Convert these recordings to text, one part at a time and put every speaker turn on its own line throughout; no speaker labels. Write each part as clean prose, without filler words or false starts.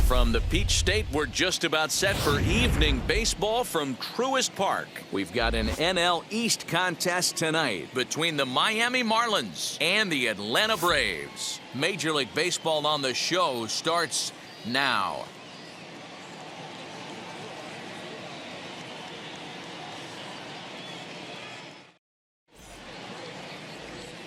from the Peach State, we're just about set for evening baseball from Truist Park. We've got an NL East contest tonight between the Miami Marlins and the Atlanta Braves. Major League Baseball on the show starts now.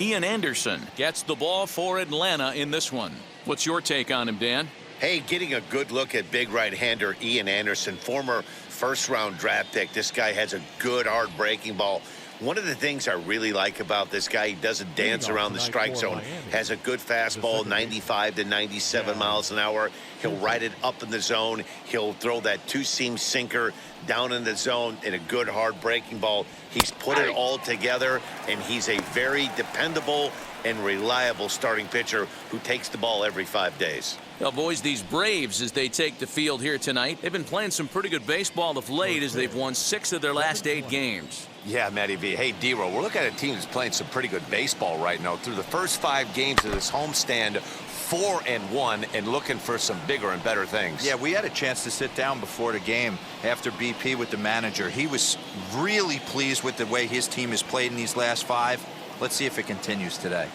Ian Anderson gets the ball for Atlanta in this one. What's your take on him, Dan?
Hey, getting a good look at big right-hander Ian Anderson, former first-round draft pick. This guy has a good, hard breaking ball. One of the things I really like about this guy, he doesn't dance around the strike zone. Has a good fastball, 95 to 97 miles an hour. He'll ride it up in the zone. He'll throw that two-seam sinker down in the zone in a good, hard breaking ball. He's put it all together, and he's a very dependable and reliable starting pitcher who takes the ball every 5 days.
Well, boys, these Braves, as they take the field here tonight, they've been playing some pretty good baseball of late as they've won 6 of their last 8 games.
Yeah, Matty V. Hey, D-Row, we're looking at a team that's playing some pretty good baseball right now. Through the first 5 games of this homestand, 4-1, and looking for some bigger and better things.
Yeah, we had a chance to sit down before the game after BP with the manager. He was really pleased with the way his team has played in these last 5. Let's see if it continues today.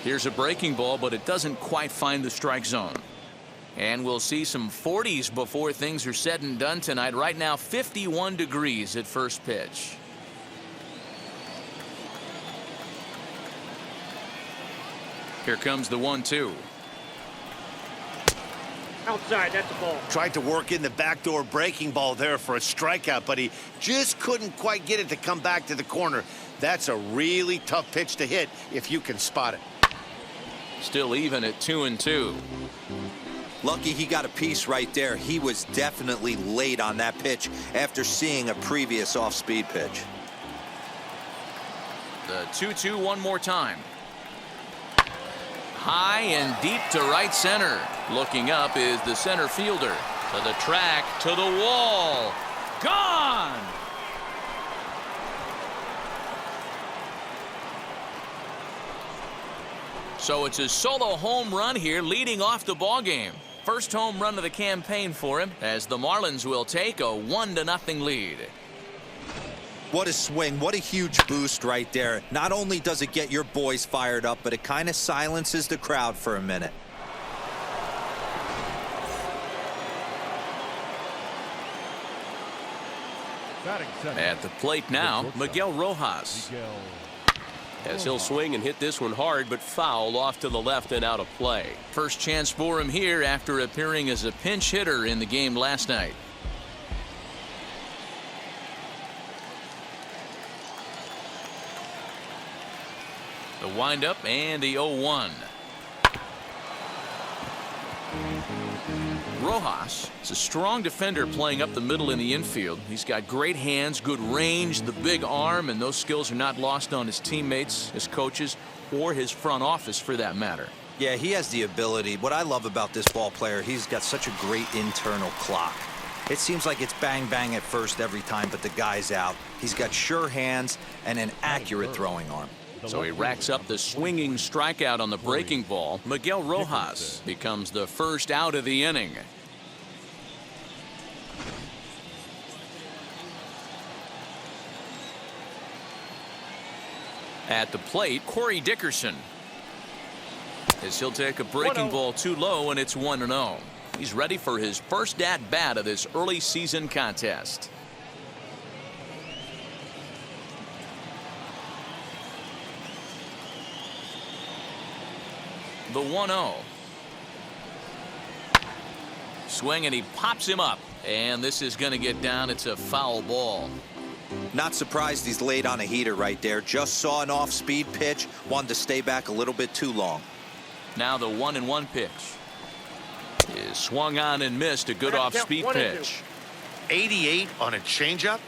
Here's a breaking ball, but it doesn't quite find the strike zone. And we'll see some 40s before things are said and done tonight. Right now, 51 degrees at first pitch. Here comes the 1-2.
Outside, that's a ball.
Tried to work in the backdoor breaking ball there for a strikeout, but he just couldn't quite get it to come back to the corner. That's a really tough pitch to hit if you can spot it.
Still even at 2-2.
Lucky he got a piece right there. He was definitely late on that pitch after seeing a previous off-speed pitch.
The 2-2 one more time. High and deep to right center. Looking up is the center fielder. To the track, to the wall. Gone! So it's a solo home run here, leading off the ballgame. First home run of the campaign for him, as the Marlins will take a 1-0 lead.
What a swing. What a huge boost right there. Not only does it get your boys fired up, but it kind of silences the crowd for a minute.
At the plate now, Miguel Rojas. As he'll swing and hit this one hard, but foul off to the left and out of play. First chance for him here after appearing as a pinch hitter in the game last night. The windup and the 0-1. Rojas is a strong defender playing up the middle in the infield. He's got great hands, good range, the big arm, and those skills are not lost on his teammates, his coaches, or his front office for that matter.
Yeah, he has the ability. What I love about this ball player, he's got such a great internal clock. It seems like it's bang bang at first every time, but the guy's out. He's got sure hands and an accurate throwing arm.
So he racks up the swinging strikeout on the breaking ball. Miguel Rojas becomes the first out of the inning. At the plate, Corey Dickerson. As he'll take a breaking ball too low, and it's 1-0. He's ready for his first at-bat of this early season contest. The 1-0. Swing, and he pops him up. And this is going to get down. It's a foul ball.
Not surprised he's late on a heater right there. Just saw an off-speed pitch. Wanted to stay back a little bit too long.
Now the 1-1 pitch is swung on and missed. A good off-speed pitch.
88 on a changeup?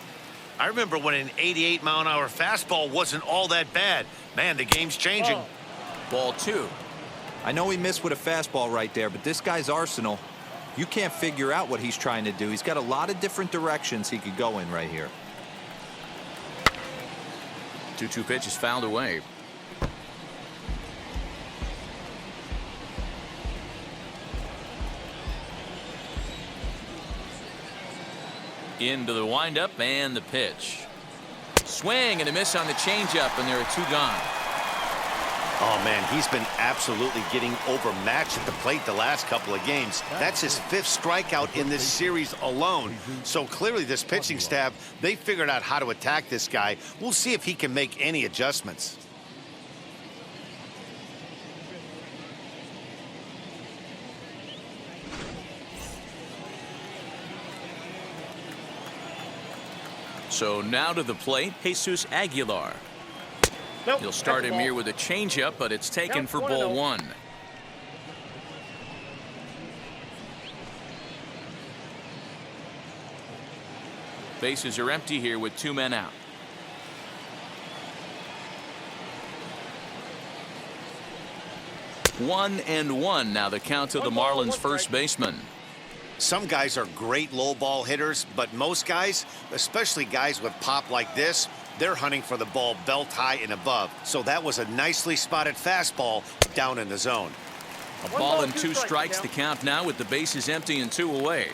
I remember when an 88-mile-an-hour fastball wasn't all that bad. Man, the game's changing.
Ball 2.
I know he missed with a fastball right there, but this guy's arsenal, you can't figure out what he's trying to do. He's got a lot of different directions he could go in right here.
2-2 pitch is fouled away. Into the windup and the pitch. Swing and a miss on the changeup, and there are 2 gone.
Oh, man, he's been absolutely getting overmatched at the plate the last couple of games. That's his 5th strikeout in this series alone. So clearly this pitching staff, they figured out how to attack this guy. We'll see if he can make any adjustments.
So now to the plate, Jesus Aguilar.
Nope,
He'll start
that's a
him here
ball.
with a changeup, but it's taken
Yep,
for
1-0.
ball 1. Bases are empty here with 2 men out. One and one now the count to the
1 ball,
Marlins
1 strike.
first baseman.
Some guys are great low ball hitters, but most guys, especially guys with pop like this, they're hunting for the ball belt high and above. So that was a nicely spotted fastball down in the zone.
A
1
ball
ball,
and
2
2 strikes
strikes
the count now with the bases empty and 2 away.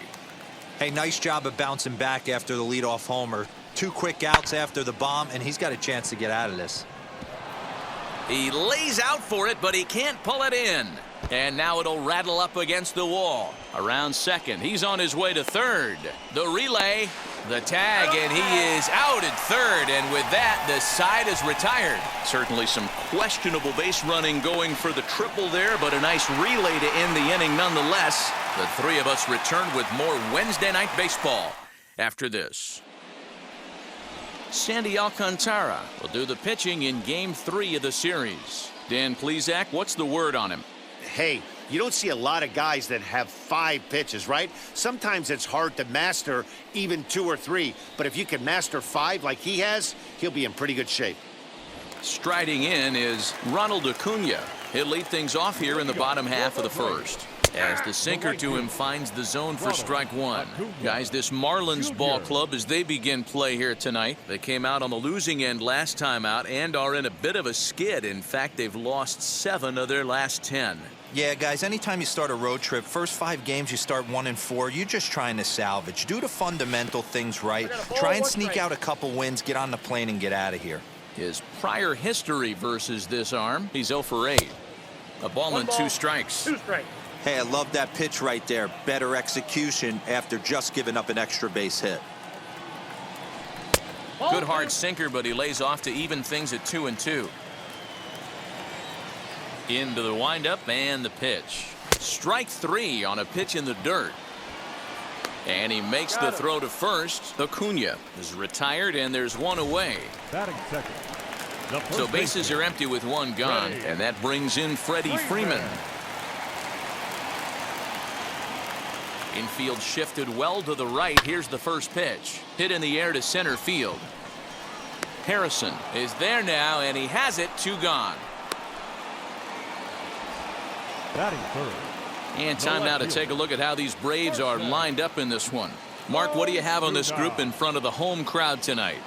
Hey, nice job of bouncing back after the leadoff homer. 2 quick outs after the bomb, and he's got a chance to get out of this.
He lays out for it, but he can't pull it in. And now it'll rattle up against the wall. Around second, he's on his way to third. The relay, the tag, and he is out at third. And with that, the side is retired. Certainly some questionable base running going for the triple there, but a nice relay to end the inning nonetheless. The 3 of us return with more Wednesday night baseball after this. Sandy Alcantara will do the pitching in Game 3 of the series. Dan Plesac, what's the word on him?
Hey, you don't see a lot of guys that have 5 pitches, right? Sometimes it's hard to master even 2 or 3, but if you can master 5 like he has, he'll be in pretty good shape.
Striding in is Ronald Acuna. He'll lead things off here in the bottom half of the first, as the sinker to him finds the zone for strike 1. Guys, this Marlins ball club, as they begin play here tonight, they came out on the losing end last time out and are in a bit of a skid. In fact, they've lost 7 of their last 10.
Yeah, guys, anytime you start a road trip, first 5 games you start 1-4, you're just trying to salvage. Do the fundamental things right. Try and sneak out a couple wins, get on the plane, and get out of here.
His prior history versus this arm, he's 0 for 8. A ball and 2 strikes.
2 strikes.
Hey, I love that pitch right there. Better execution after just giving up an extra base hit.
Good hard sinker, but he lays off to even things at 2 and 2. Into the windup and the pitch. Strike 3 on a pitch in the dirt. And he makes the throw to first. Acuna is retired, and there's 1 away.
Batting second.
So bases are empty with 1 gone, and that brings in Freddie Freeman. Infield shifted well to the right. Here's the first pitch. Hit in the air to center field. Harrison is there now, and he has it. 2 gone.
Batting third.
And time now to take a look at how these Braves are lined up in this one. Mark, what do you have on this group in front of the home crowd tonight?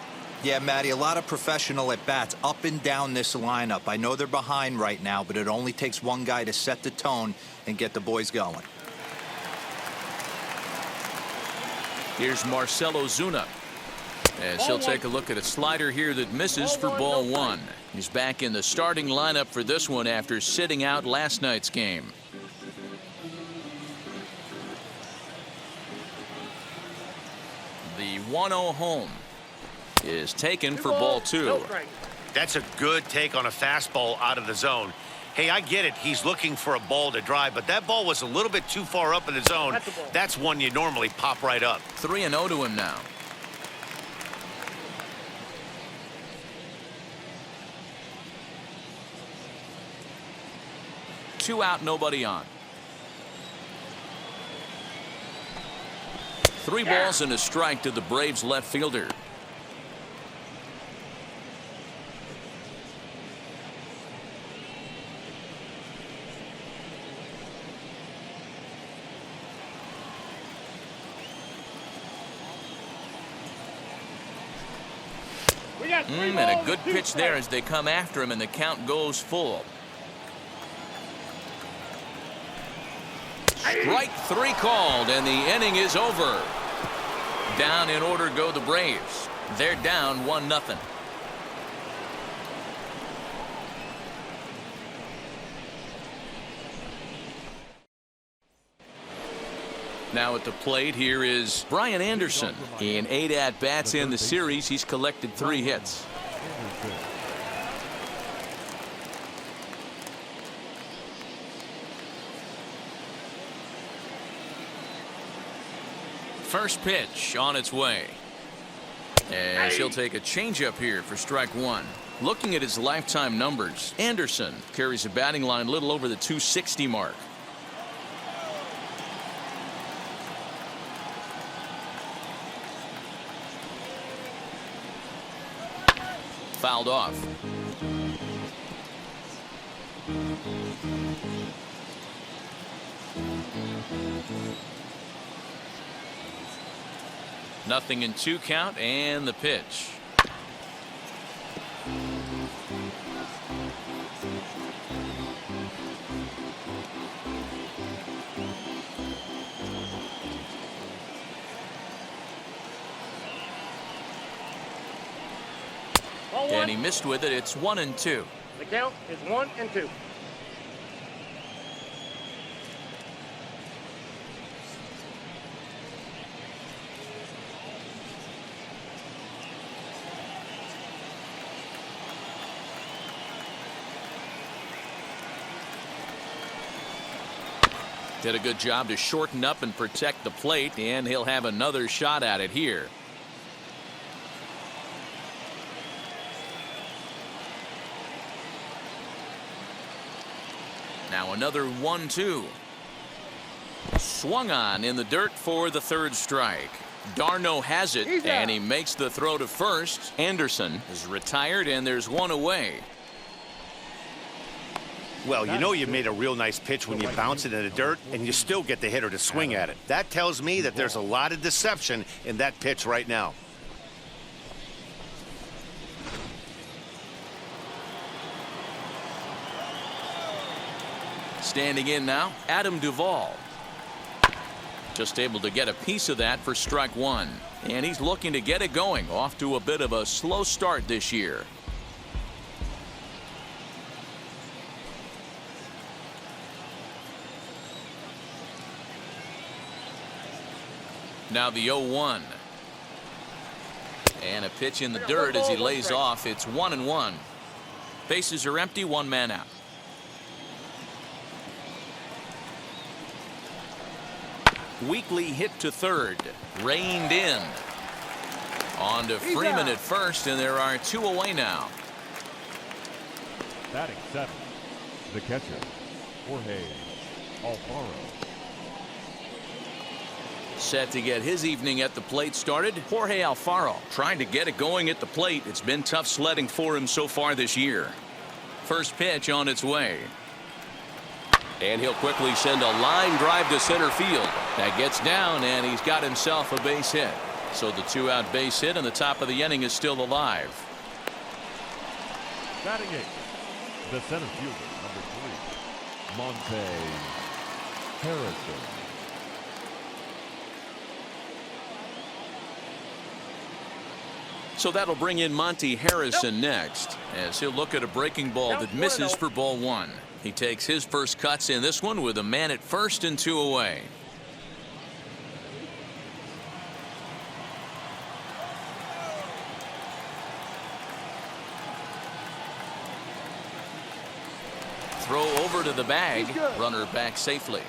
Yeah, Matty, a lot of professional at-bats up and down this lineup. I know they're behind right now, but it only takes 1 guy to set the tone and get the boys going.
Here's Marcell Ozuna, as he'll take a look at a slider here that misses for ball 1. He's back in the starting lineup for this one after sitting out last night's game. The 1-0 home is taken for ball 2.
That's a good take on a fastball out of the zone. Hey, I get it. He's looking for a ball to drive, but that ball was a little bit too far up in the zone. That's one you normally pop right up.
3-0 to him now. Two out, nobody on. 3 balls and a strike to the Braves left fielder. And a good pitch there as they come after him, and the count goes full. Strike 3 called, and the inning is over. Down in order go the Braves. They're down 1-0. Now at the plate, here is Brian Anderson. In 8 at-bats in the series, he's collected 3 hits. First pitch on its way. As he'll take a changeup here for strike 1. Looking at his lifetime numbers, Anderson carries a batting line a little over the 260 mark. Fouled off. Nothing in 2 count, and the pitch. And he missed with it. It's 1-2.
The count is 1-2.
Did a good job to shorten up and protect the plate, and he'll have another shot at it here. Now another 1-2. Swung on in the dirt for the 3rd strike. Darno has it, and he makes the throw to first. Anderson is retired, and there's 1 away.
Well, you know you made a real nice pitch when you bounce it in the dirt and you still get the hitter to swing at it. That tells me that there's a lot of deception in that pitch right now.
Standing in now, Adam Duvall. Just able to get a piece of that for strike 1. And he's looking to get it going. Off to a bit of a slow start this year. Now the 0-1. And a pitch in the dirt as he lays off. It's 1-1. Bases are empty, 1 man out. Weakly hit to 3rd. Reined in. On to Freeman at first, and there are 2 away now.
Batting 7th, the catcher, Jorge Alfaro.
Set to get his evening at the plate started. Jorge Alfaro trying to get it going at the plate. It's been tough sledding for him so far this year. First pitch on its way. And he'll quickly send a line drive to center field. That gets down, and he's got himself a base hit. So the 2-out base hit, and the top of the inning is still alive.
Batting 8th, the center fielder, number 3, Monte Harrison.
So that'll bring in Monte Harrison next, as he'll look at a breaking ball that misses for ball 1. He takes his first cuts in this one with a man at first and 2 away. Throw over to the bag. Runner back safely.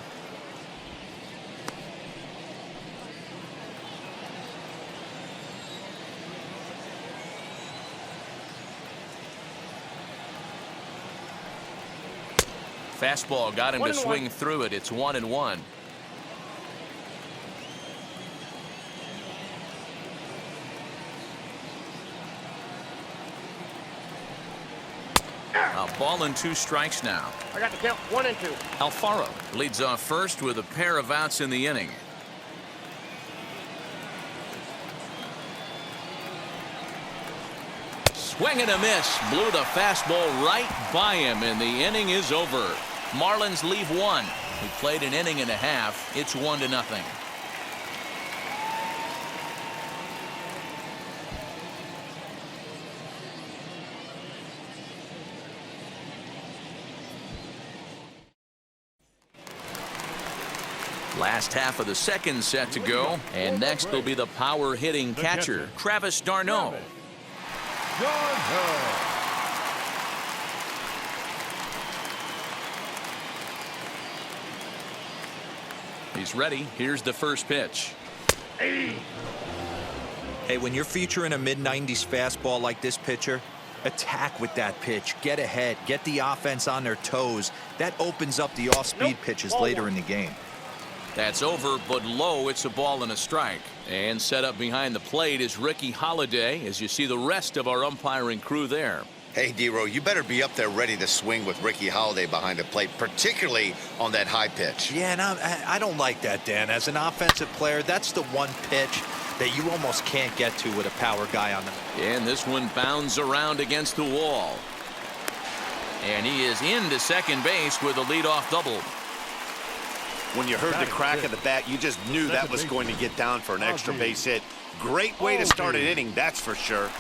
Fastball got him to swing through it. It's 1-1. A ball and 2 strikes now.
I got the count 1-2.
Alfaro leads off first with a pair of outs in the inning. Swing and a miss. Blew the fastball right by him, and the inning is over. Marlins leave 1. He played an inning and a half. It's 1-0. Last half of the second set to go, and next will be the power hitting catcher, Travis d'Arnaud. He's ready. Here's the first pitch.
Hey, when you're featuring a mid-90s fastball like this pitcher, attack with that pitch. Get ahead. Get the offense on their toes. That opens up the off-speed pitches later in the game.
That's over, but low. It's a ball and a strike. And set up behind the plate is Ricky Holiday, as you see the rest of our umpiring crew there.
Hey, D-Row, you better be up there ready to swing with Ricky Holiday behind the plate, particularly on that high pitch.
Yeah, and I don't like that, Dan. As an offensive player, that's the one pitch that you almost can't get to with a power guy on them.
And this one bounds around against the wall. And he is into second base with a leadoff double.
When you heard the crack of the bat, you just knew that was going to get down for an extra base hit. Great way to start an inning, that's for sure.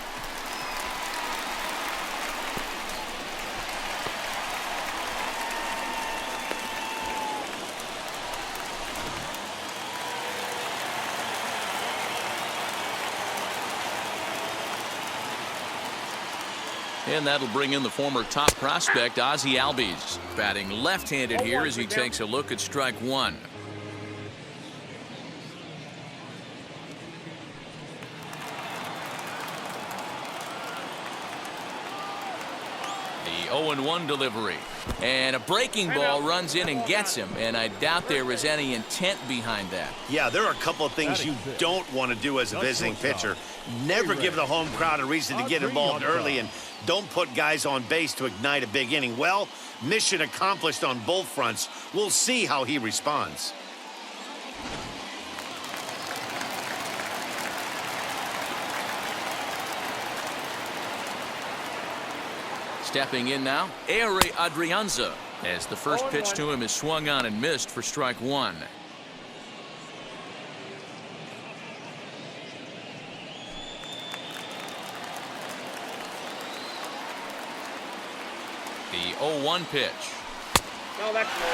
And that'll bring in the former top prospect, Ozzie Albies, batting left-handed here as he takes a look at strike one. The 0-1 delivery. And a breaking ball runs in and gets him, and I doubt there was any intent behind that.
Yeah, there are a couple of things you don't want to do as a visiting pitcher. Never give the home crowd a reason to get involved early, and don't put guys on base to ignite a big inning. Well, mission accomplished on both fronts. We'll see how he responds.
Stepping in now, Ehire Adrianza, as the first pitch to him is swung on and missed for strike one. The 0-1 pitch.
No, that's low.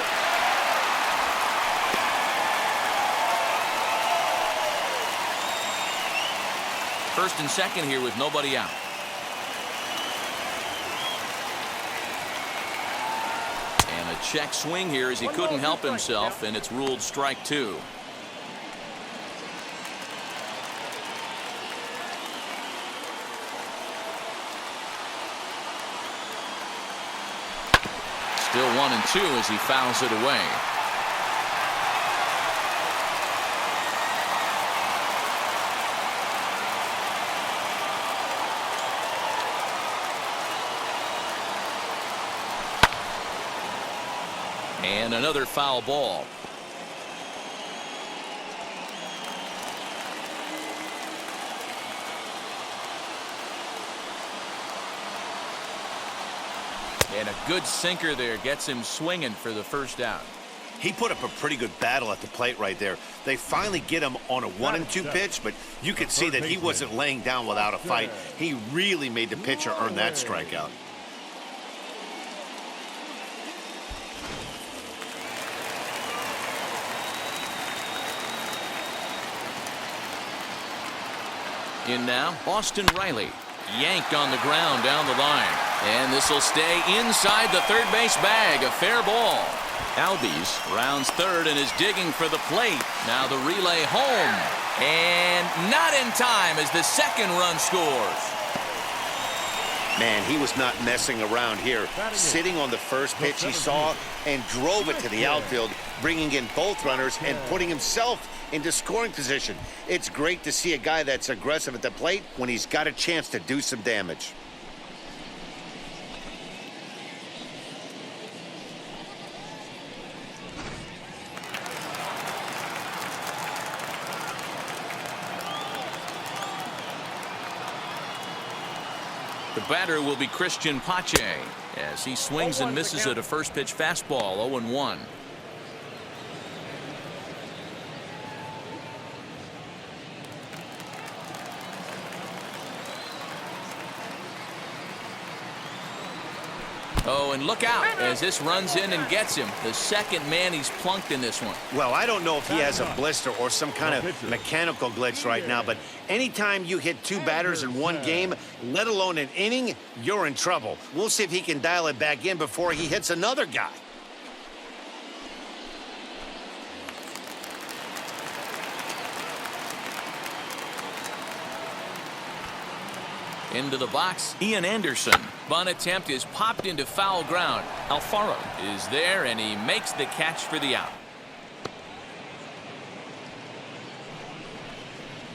First and second here with nobody out. And a check swing here as he couldn't help himself, and it's ruled strike two. Still 1-2 as he fouls it away. And another foul ball. And a good sinker there gets him swinging for the first out.
He put up a pretty good battle at the plate right there. They finally get him on a 1-2 pitch, but you could see that he wasn't laying down without a fight. He really made the pitcher earn that strikeout.
In now, Austin Riley. Yanked on the ground down the line. And this will stay inside the third base bag. A fair ball. Albies rounds third and is digging for the plate. Now the relay home. And not in time as the second run scores.
Man, he was not messing around here. Sitting on the first pitch he saw and drove it to the outfield, bringing in both runners and putting himself into scoring position. It's great to see a guy that's aggressive at the plate when he's got a chance to do some damage.
The batter will be Christian Pache as he swings and misses at a first pitch fastball. 0-1. Oh, and look out as this runs in and gets him. The second man he's plunked in this one.
Well, I don't know if he has a blister or some kind of mechanical glitch right now, but anytime you hit 2 batters in one game, let alone an inning, you're in trouble. We'll see if he can dial it back in before he hits another guy.
Into the box, Ian Anderson. Bunt attempt is popped into foul ground. Alfaro is there, and he makes the catch for the out.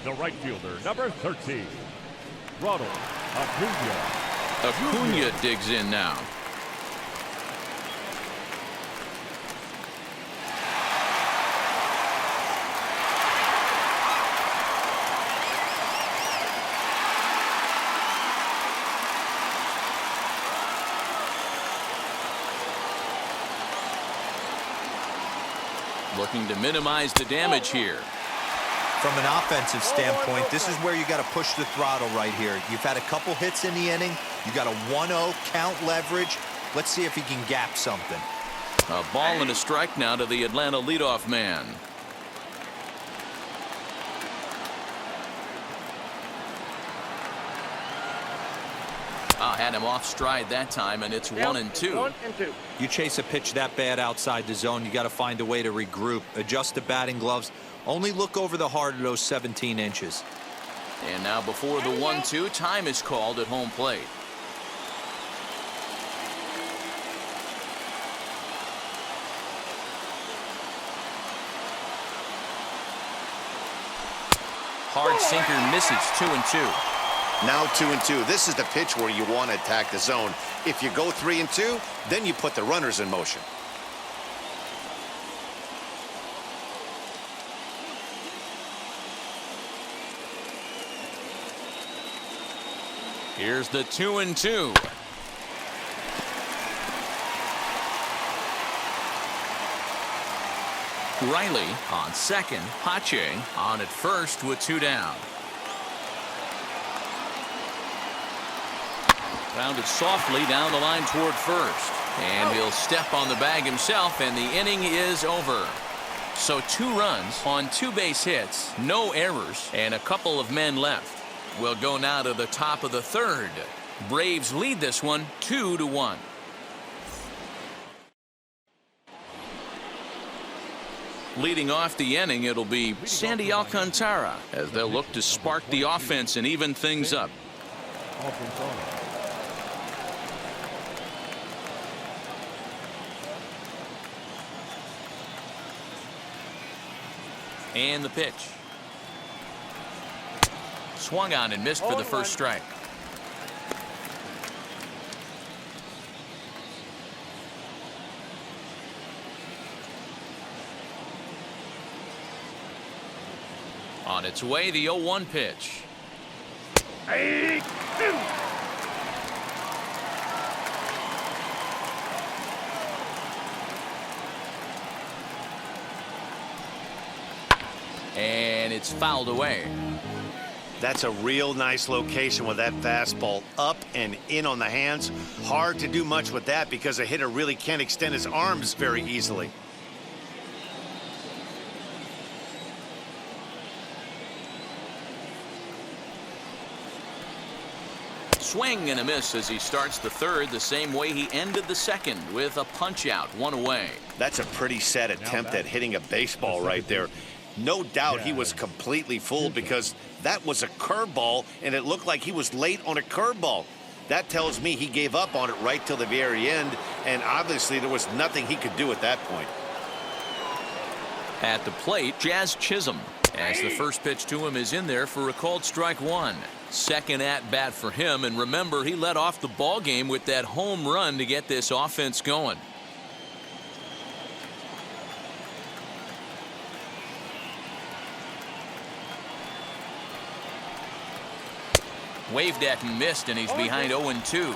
The right fielder, number 13, Ronald Acuna.
Acuna digs in now. Looking to minimize the damage here.
From an offensive standpoint, this is where you got to push the throttle right here. You've had a couple hits in the inning. You got a 1-0 count leverage. Let's see if he can gap something.
A ball and a strike now to the Atlanta leadoff man. Had him off stride that time, and it's 1-2.
1-2.
You chase a pitch that bad outside the zone, you got to find a way to regroup, adjust the batting gloves, only look over the heart of those 17 inches.
And now before the 1-2, time is called at home plate. Hard sinker misses. 2-2.
Now 2-2. This is the pitch where you want to attack the zone. If you go 3-2, then you put the runners in motion.
Here's the 2-2. Riley on second. Pache on at first with 2 down. Grounded softly down the line toward first. And he'll step on the bag himself, and the inning is over. So 2 runs on 2 base hits, no errors, and a couple of men left. We'll go now to the top of the 3rd. Braves lead this one 2-1. Leading off the inning, it'll be Sandy Alcantara as they'll look to spark the offense and even things up. And the pitch. Swung on and missed for the first strike. On its way, the 0-1 pitch. And it's fouled away.
That's a real nice location with that fastball up and in on the hands. Hard to do much with that because a hitter really can't extend his arms very easily.
Swing and a miss as he starts the 3rd the same way he ended the 2nd with a punch out, 1 away.
That's a pretty sad attempt at hitting a baseball right there. No doubt he was completely fooled because that was a curveball and it looked like he was late on a curveball. That tells me he gave up on it right till the very end, and obviously there was nothing he could do at that point.
At the plate, Jazz Chisholm, as the first pitch to him is in there for a called strike 1. Second at bat for him, and remember, he led off the ball game with that home run to get this offense going. Waved at and missed, and he's behind 0-2.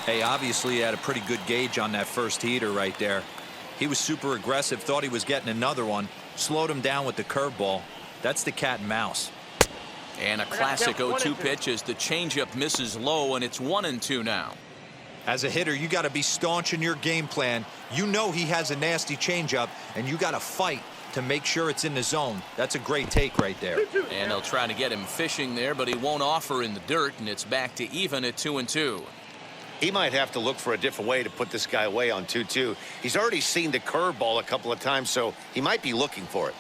Hey, obviously he had a pretty good gauge on that first heater right there. He was super aggressive, thought he was getting another one, slowed him down with the curveball. That's the cat and mouse.
And a classic 0-2 pitch as the changeup misses low, and it's 1-2 now.
As a hitter, you got to be staunch in your game plan. You know he has a nasty changeup, and you got to fight to make sure it's in the zone. That's a great take right there.
And they'll try to get him fishing there, but he won't offer in the dirt, and it's back to even at 2-2.
He might have to look for a different way to put this guy away on 2-2. He's already seen the curveball a couple of times, so he might be looking for it.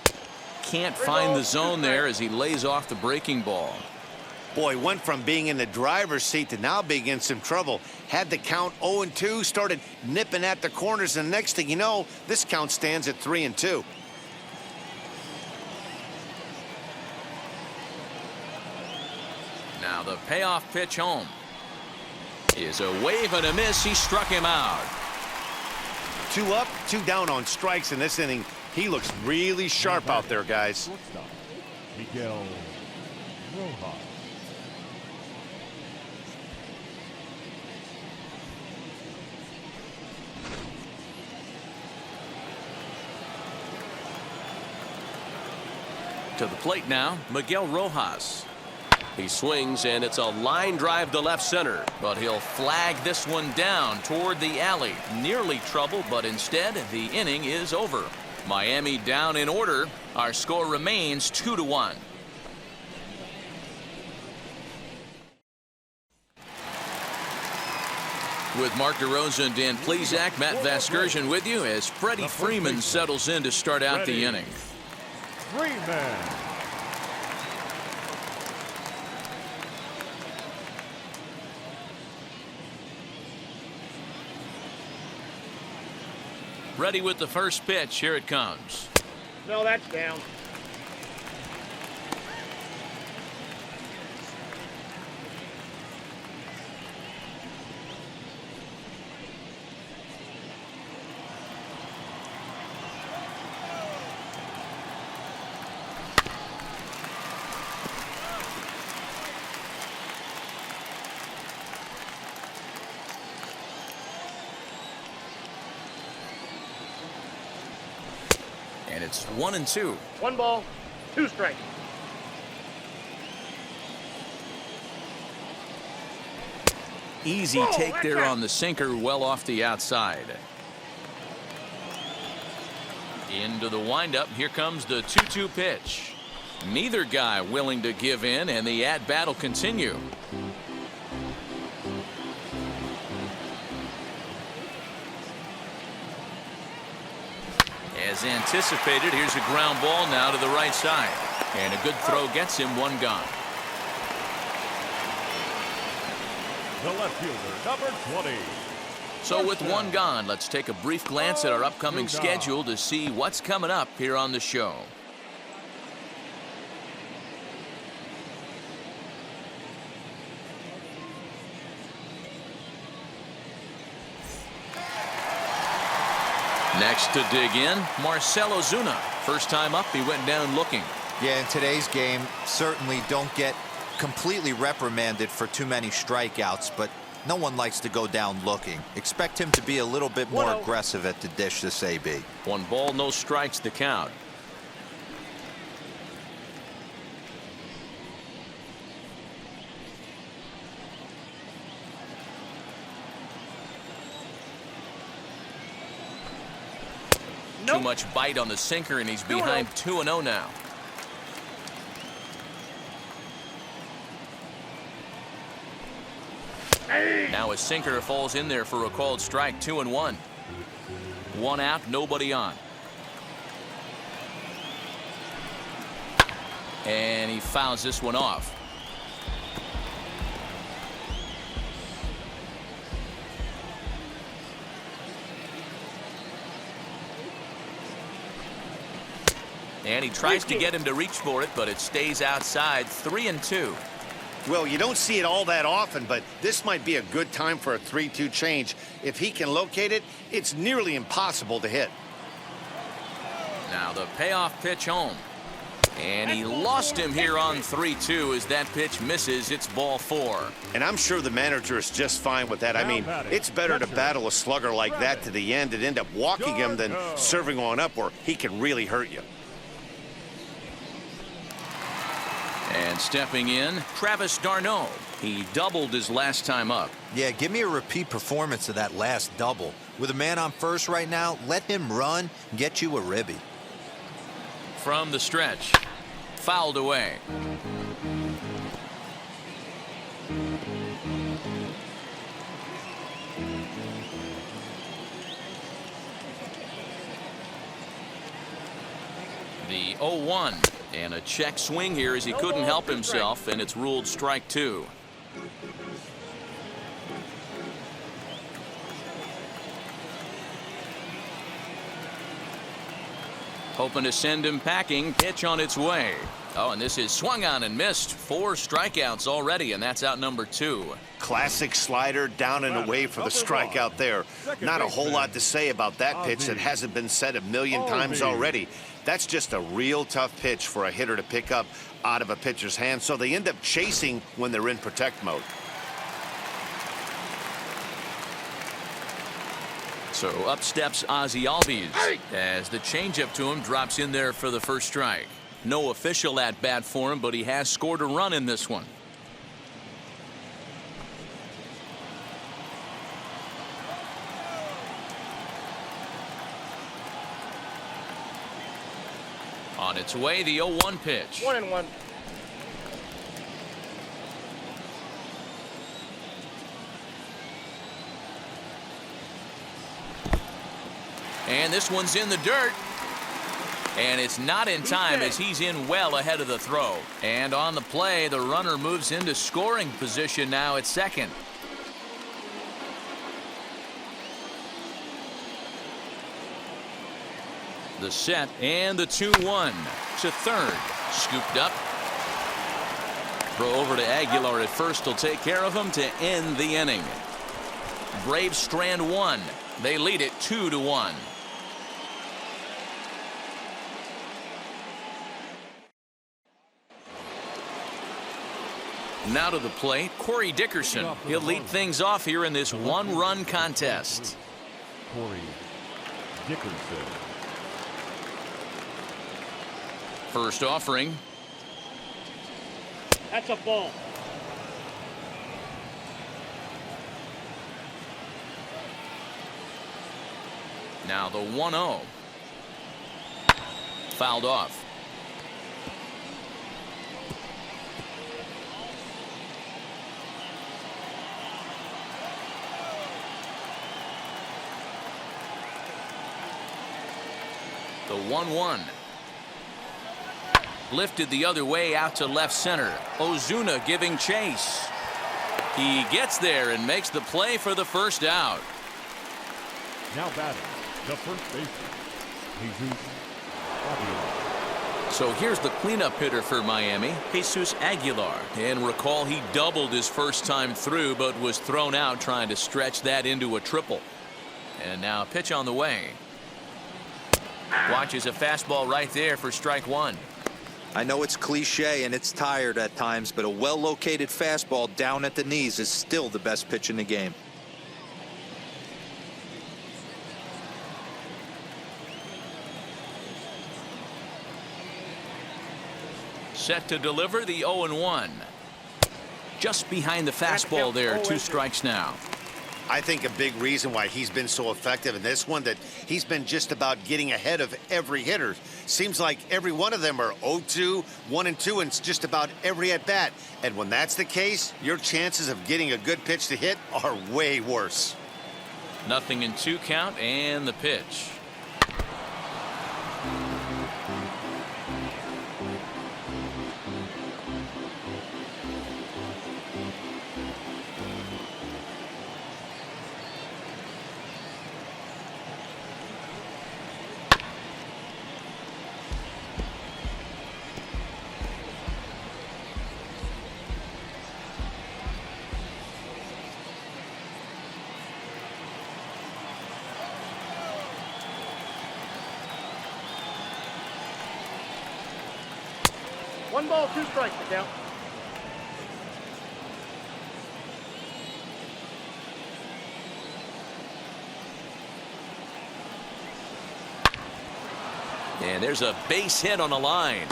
Can't find the zone there as he lays off the breaking ball.
Boy, went from being in the driver's seat to now being in some trouble. Had the count 0-2, started nipping at the corners, and the next thing you know, this count stands at 3-2.
Now the payoff pitch home is a wave and a miss. He struck him out.
2 up, 2 down on strikes in this inning. He looks really sharp out there, guys.
Shortstop, Miguel Rojas.
To the plate now, Miguel Rojas. He swings, and it's a line drive to left center, but he'll flag this one down toward the alley. Nearly trouble, but instead the inning is over. Miami down in order. Our score remains 2-1. With Mark DeRosa and Dan Plesac, Matt Vasgersian with you as Freddie Freeman settles in to start out the inning.
Freeman.
Ready with the first pitch. Here it comes.
No, that's down.
And it's 1-2.
1 ball, 2 strikes.
Easy take there on the sinker, well off the outside. Into the windup. Here comes the 2-2 pitch. Neither guy willing to give in, and the at-bat will continue. As anticipated, here's a ground ball now to the right side. And a good throw gets him 1 gone.
The left fielder, number 20.
So with 1 gone, let's take a brief glance at our upcoming schedule to see what's coming up here on the show. Next to dig in, Marcell Ozuna. First time up, he went down looking.
Yeah, in today's game, certainly don't get completely reprimanded for too many strikeouts, but no one likes to go down looking. Expect him to be a little bit more aggressive at the dish this AB.
1 ball, no strikes, the count. Too much bite on the sinker, and he's behind 2-0 now. Now his sinker falls in there for a called strike. 2-1. 1 out, nobody on. And he fouls this one off. And he tries to get him to reach for it, but it stays outside. 3-2.
Well, you don't see it all that often, but this might be a good time for a 3-2 change. If he can locate it, it's nearly impossible to hit.
Now the payoff pitch home. And he lost him here on 3-2 as that pitch misses. It's ball 4.
And I'm sure the manager is just fine with that. I mean, it's better to battle a slugger like that to the end and end up walking him than serving on up where he can really hurt you.
And And stepping in, Travis d'Arnaud. He doubled his last time up.
Yeah, give me a repeat performance of that last double. With a man on first right now, let him run, get you a ribby.
From the stretch, fouled away. The 0-1, and a check swing here as he couldn't help himself, and it's ruled strike two. Hoping to send him packing. Pitch on its way. Oh, and this is swung on and missed. 4 strikeouts already, and that's out number 2.
Classic slider down and away for the strikeout there. Not a whole lot to say about that pitch that hasn't been said a million times already. That's just a real tough pitch for a hitter to pick up out of a pitcher's hand, so they end up chasing when they're in protect mode.
So up steps Ozzie Albies as the changeup to him drops in there for the first strike. No official at bat for him, but he has scored a run in this one. On its way, the 0-1 pitch.
1-1.
And this one's in the dirt. And it's not in time as he's in well ahead of the throw. And on the play, the runner moves into scoring position now at second. The set and the 2-1 to third. Scooped up. Throw over to Aguilar at first. He'll take care of him to end the inning. Braves strand one. They lead it 2-1. Now to the plate, Corey Dickerson. He'll lead things off here in this one-run contest.
Corey Dickerson.
First offering.
That's a ball.
Now the 1-0. Fouled off. The 1-1. Lifted the other way out to left center. Ozuna giving chase. He gets there and makes the play for the first out.
Now batting, the first baseman, Jesus Aguilar.
So here's the cleanup hitter for Miami, Jesus Aguilar. And recall he doubled his first time through, but was thrown out trying to stretch that into a triple. And now a pitch on the way. Watches a fastball right there for strike one.
I know it's cliche and it's tired at times, but a well-located fastball down at the knees is still the best pitch in the game.
Set to deliver the 0-1. Just behind the fastball there, 2 strikes now.
I think a big reason why he's been so effective in this one, that he's been just about getting ahead of every hitter. Seems like every one of them are 0-2, 1-2, and it's just about every at-bat. And when that's the case, your chances of getting a good pitch to hit are way worse.
Nothing in 2 count and the pitch.
One ball, 2 strikes to count.
And there's a base hit on the line.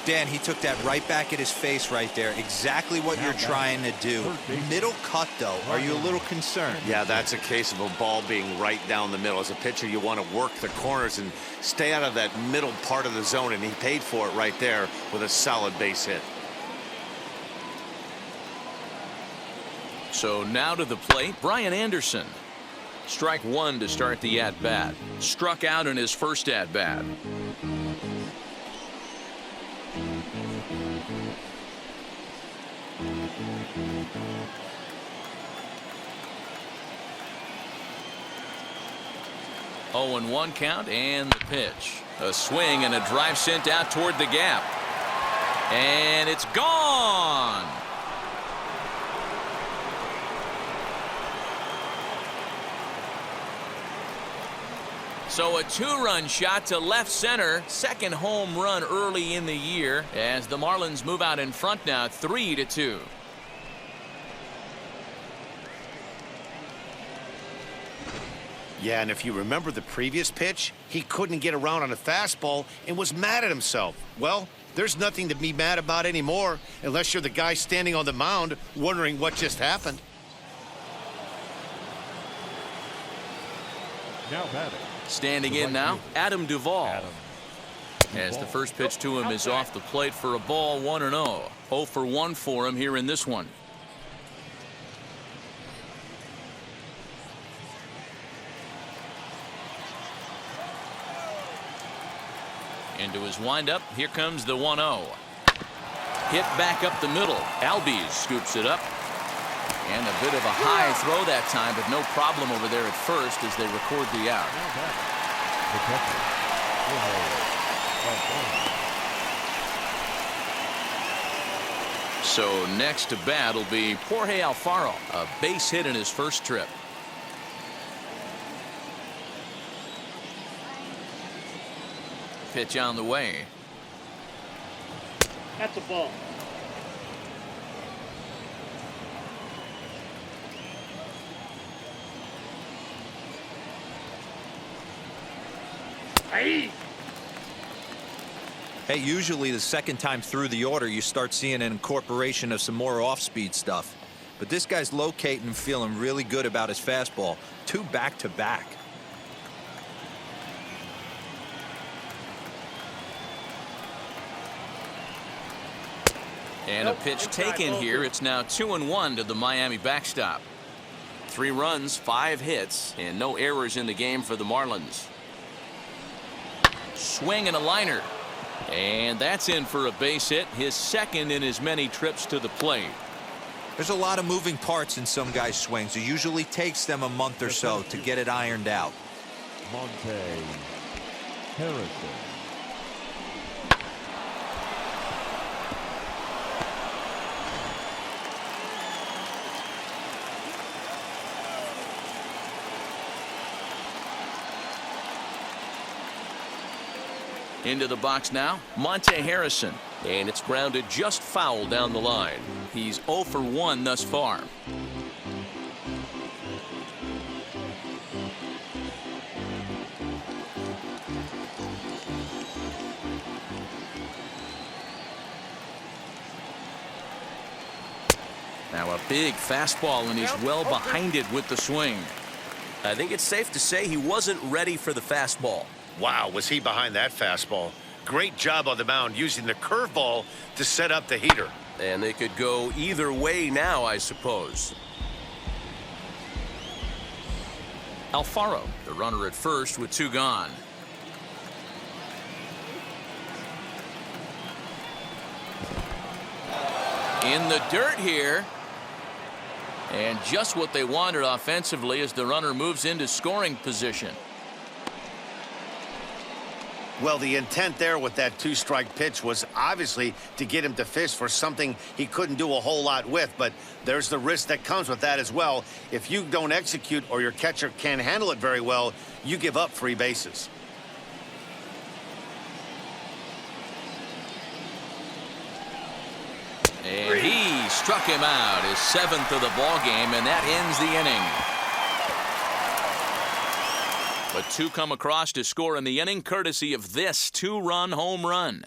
Dan, he took that right back at his face right there. Exactly what you're trying to do. Middle cut, though. Are you a little concerned?
Yeah, that's a case of a ball being right down the middle. As a pitcher, you want to work the corners and stay out of that middle part of the zone, and he paid for it right there with a solid base hit.
So now to the plate, Brian Anderson. Strike one to start the at-bat. Struck out in his first at-bat. Oh, and 1 count, and the pitch. A swing and a drive sent out toward the gap. And it's gone. So a 2-run shot to left center. Second home run early in the year as the Marlins move out in front now 3-2.
Yeah, and if you remember the previous pitch, he couldn't get around on a fastball and was mad at himself. Well, there's nothing to be mad about anymore unless you're the guy standing on the mound wondering what just happened.
Now batting.
Standing in now, Adam Duvall. As the first pitch to him is off the plate for a ball, 1-0. 0 for 1 for him here in this one. Into his windup, here comes the 1-0. Hit back up the middle. Albies scoops it up. And a bit of a high throw that time, but no problem over there at first as they record the out.
The catcher, Jorge Alfaro.
So next to bat will be Jorge Alfaro, a base hit in his first trip. Pitch on the way.
That's a ball. Hey.
Hey, usually the second time through the order, you start seeing an incorporation of some more off-speed stuff. But this guy's locating and feeling really good about his fastball. 2 back-to-back.
And a pitch taken here. It's now 2-1 to the Miami backstop. 3 runs, 5 hits, and no errors in the game for the Marlins. Swing and a liner. And that's in for a base hit, his second in as many trips to the plate.
There's a lot of moving parts in some guys' swings. It usually takes them a month or so to get it ironed out.
Monte Harrison.
Into the box now, Monte Harrison. And it's grounded just foul down the line. He's 0 for 1 thus far. Now a big fastball, and he's well behind it with the swing. I think it's safe to say he wasn't ready for the fastball.
Wow, was he behind that fastball. Great job on the mound using the curveball to set up the heater.
And they could go either way now, I suppose. Alfaro, the runner at first with 2 gone. In the dirt here. And just what they wanted offensively as the runner moves into scoring position.
Well, the intent there with that 2-strike pitch was obviously to get him to fish for something he couldn't do a whole lot with, but there's the risk that comes with that as well. If you don't execute or your catcher can't handle it very well, you give up free bases.
And he struck him out, his 7th of the ball game, and that ends the inning. But 2 come across to score in the inning, courtesy of this 2-run home run.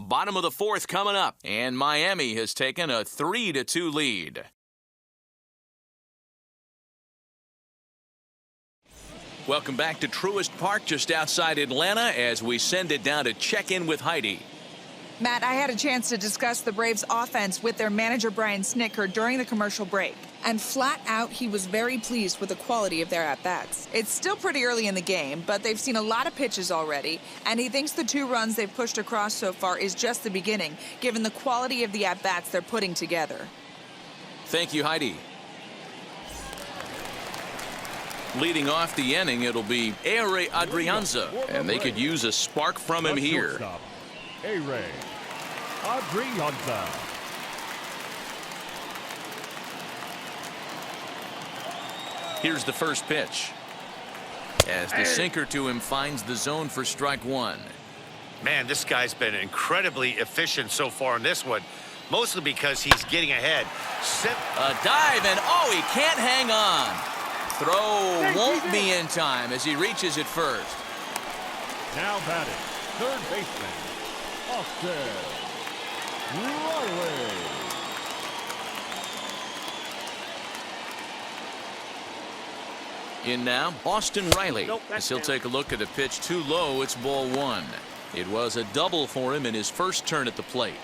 Bottom of the fourth coming up, and Miami has taken a 3-2 lead. Welcome back to Truist Park just outside Atlanta as we send it down to check in with Heidi.
Matt, I had a chance to discuss the Braves' offense with their manager Brian Snitker during the commercial break. And flat out, he was very pleased with the quality of their at-bats. It's still pretty early in the game, but they've seen a lot of pitches already, and he thinks the 2 runs they've pushed across so far is just the beginning, given the quality of the at-bats they're putting together.
Thank you, Heidi. Leading off the inning, it'll be Jorge Adrianza, and they could use a spark from him here.
Jorge Adrianza.
Here's the first pitch. As the sinker to him finds the zone for strike 1.
Man, this guy's been incredibly efficient so far in this one, mostly because he's getting ahead.
A dive, and oh, he can't hang on. Throw won't be in time as he reaches it first.
Now batting, third baseman, Austin Riley.
In now, Austin Riley. As he'll take a look at a pitch too low, it's ball 1. It was a double for him in his first turn at the plate.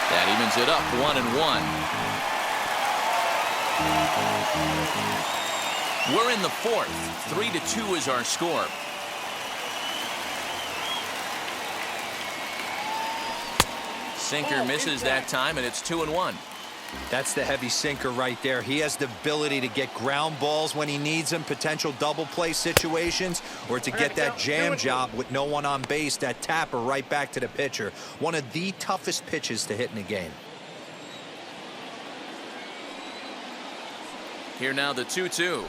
That evens it up 1-1. We're in the fourth. 3-2 is our score. Sinker misses that time, and it's 2-1.
That's the heavy sinker right there. He has the ability to get ground balls when he needs them, potential double play situations, or to get that jam job with no one on base, that tapper right back to the pitcher. One of the toughest pitches to hit in the game.
Here now the 2-2.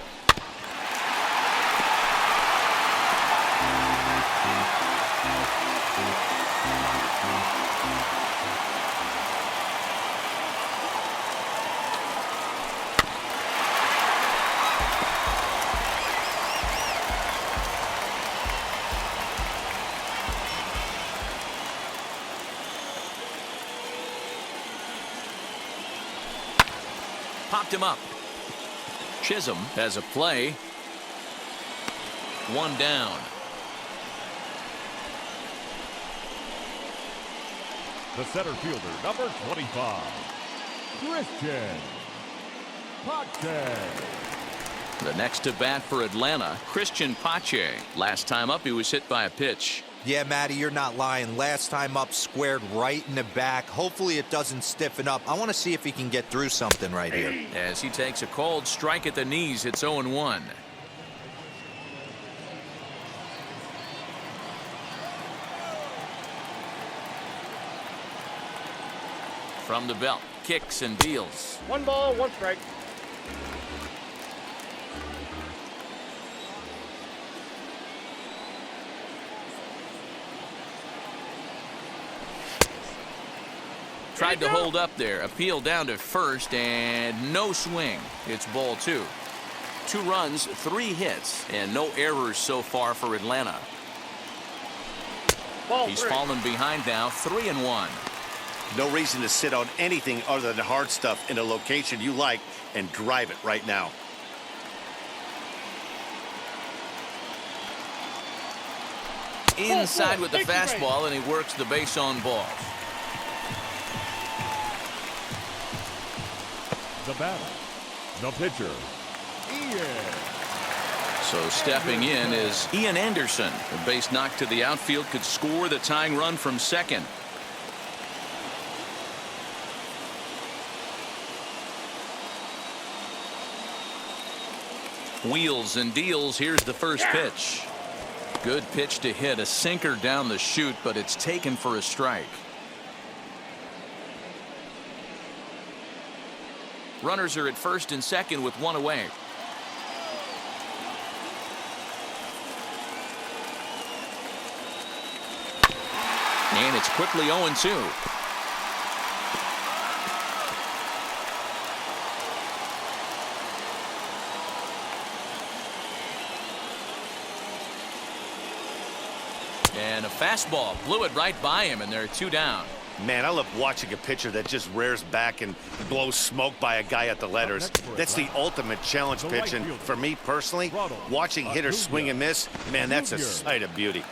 Popped him up. Chisholm has a play. 1 down.
The center fielder, number 25, Christian Pache.
The next to bat for Atlanta, Christian Pache. Last time up, he was hit by a pitch.
Yeah, Matty, you're not lying. Last time up, squared right in the back. Hopefully it doesn't stiffen up. I want to see if he can get through something right here.
As he takes a cold strike at the knees, it's 0-1. From the belt, kicks and deals.
1 ball, 1 strike.
Tried to hold up there. Appeal down to first, and no swing. It's ball 2. 2 runs, 3 hits, and no errors so far for Atlanta. He's fallen behind now, 3-1.
No reason to sit on anything other than hard stuff in a location you like and drive it right now.
Inside with the fastball, and he works the base on balls.
The batter, the pitcher, Ian.
So stepping in is Ian Anderson. A base knock to the outfield could score the tying run from second. Wheels and deals. Here's the first pitch. Good pitch to hit, a sinker down the chute, but it's taken for a strike. Runners are at first and second with 1 away. And it's quickly 0-2. And a fastball blew it right by him, and they're 2 down.
Man, I love watching a pitcher that just rears back and blows smoke by a guy at the letters. That's the ultimate challenge pitch, and for me personally, watching hitters swing and miss, man, that's a sight of beauty.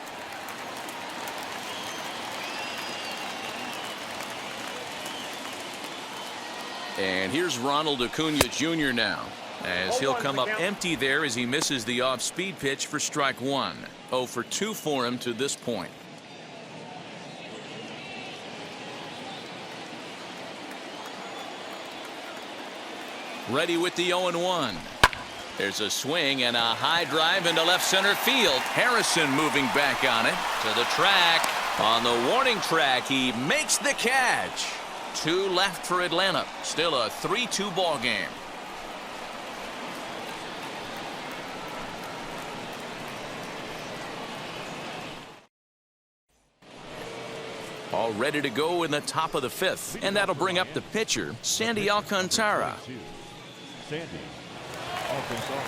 And here's Ronald Acuna Jr. now, as he'll come up empty there as he misses the off-speed pitch for strike 1. 0 for 2 for him to this point. Ready with the 0-1. There's a swing and a high drive into left center field. Harrison moving back on it to the track. On the warning track, he makes the catch. 2 left for Atlanta. Still a 3-2 ball game. All ready to go in the top of the 5th, and that'll bring up the pitcher, Sandy Alcantara.
Sandy Alcantara.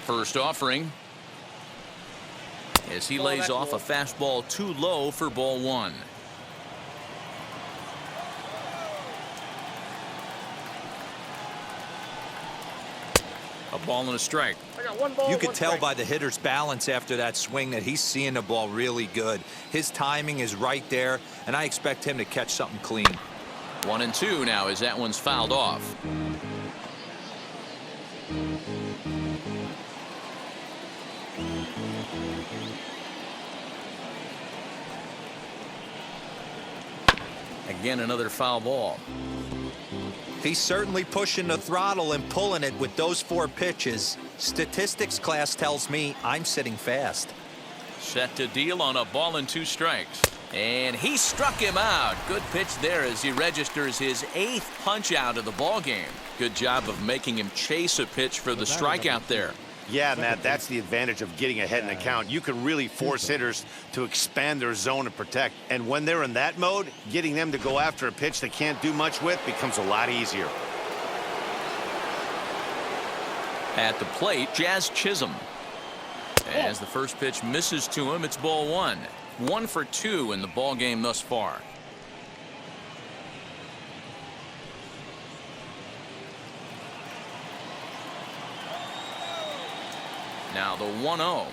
First offering, as he lays off a fastball too low for ball 1. A ball and a strike.
I got 1 ball.
You could
1
tell
strike.
by the hitter's balance after that swing that he's seeing the ball really good. His timing is right there, and I expect him to catch something clean.
1-2 now as that one's fouled off. Again, another foul ball.
He's certainly pushing the throttle and pulling it with those 4 pitches. Statistics class tells me I'm sitting fast.
Set to deal on a ball and 2 strikes. And he struck him out. Good pitch there as he registers his 8th punch out of the ball game. Good job of making him chase a pitch for the strikeout there.
Yeah, Matt, that's the advantage of getting ahead in the count. You can really force hitters to expand their zone and protect. And when they're in that mode, getting them to go after a pitch they can't do much with becomes a lot easier.
At the plate, Jazz Chisholm. As the first pitch misses to him, it's ball 1. 1 for 2 in the ball game thus far. Now the 1-0.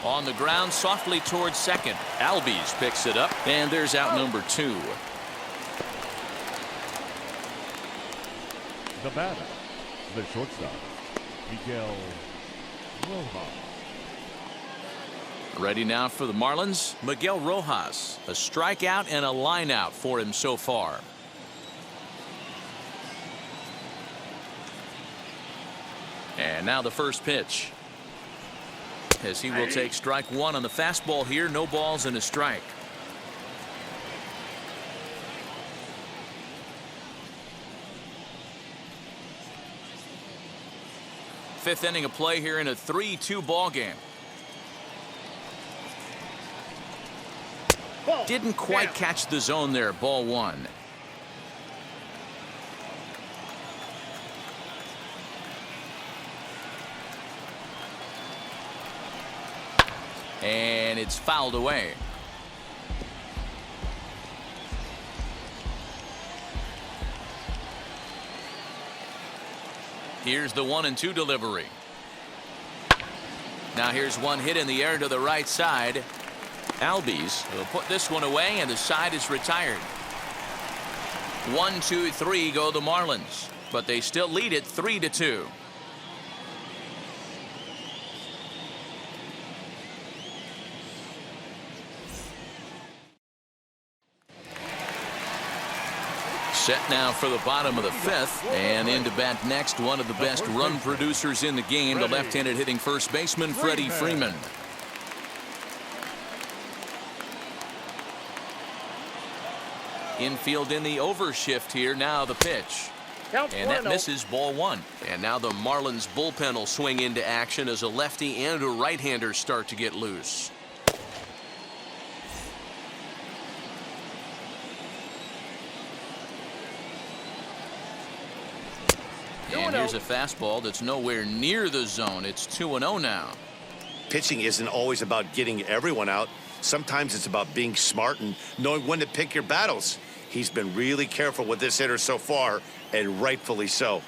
On the ground softly towards second. Albies picks it up, and there's out number 2.
The batter, the shortstop, Miguel Rojas.
Ready now for the Marlins, Miguel Rojas. A strikeout and a lineout for him so far. And now the first pitch, as he will take strike 1 on the fastball here. No balls and a strike. Fifth inning of play here in a 3-2 ball game. Didn't quite catch the zone there. Ball 1. And it's fouled away. Here's the 1-2 delivery. Now here's one hit in the air to the right side. Albies will put this one away, and the side is retired. 1, 2, 3 go the Marlins, but they still lead it 3-2. Set now for the bottom of the 5th, and in to bat next, one of the best run producers in the game, the left-handed hitting first baseman Freddie Freeman. Infield in the overshift here. Now the pitch, and that misses. Ball 1. And now the Marlins bullpen will swing into action as a lefty and a right-hander start to get loose. And here's a fastball that's nowhere near the zone. It's 2-0 now.
Pitching isn't always about getting everyone out. Sometimes it's about being smart and knowing when to pick your battles. He's been really careful with this hitter so far, and rightfully so.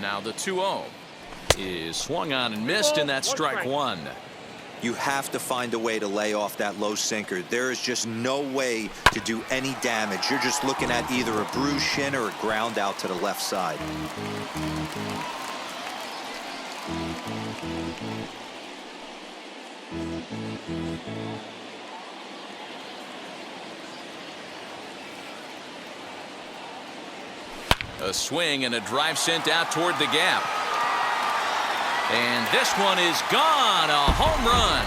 Now the 2-0 is swung on and missed, and that's strike one.
You have to find a way to lay off that low sinker. There is just no way to do any damage. You're just looking at either a bruised shin or a ground out to the left side.
A swing and a drive sent out toward the gap. And this one is gone. A home run.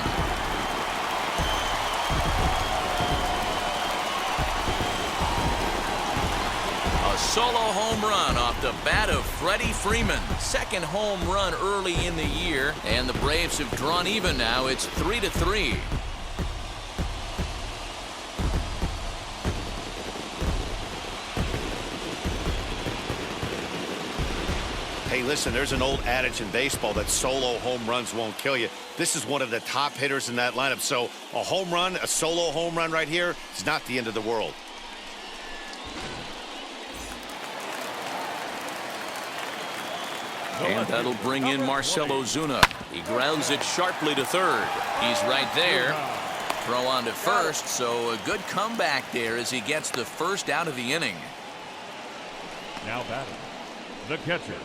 A solo home run off the bat of Freddie Freeman. Second home run early in the year, and the Braves have drawn even now. It's 3-3.
Hey, listen, there's an old adage in baseball that solo home runs won't kill you. This is one of the top hitters in that lineup. So a home run, a solo home run right here is not the end of the world.
And that'll bring in Marcell Ozuna. He grounds it sharply to third. He's right there. Throw on to first, so a good comeback there as he gets the first out of the inning.
Now batting, the catcher,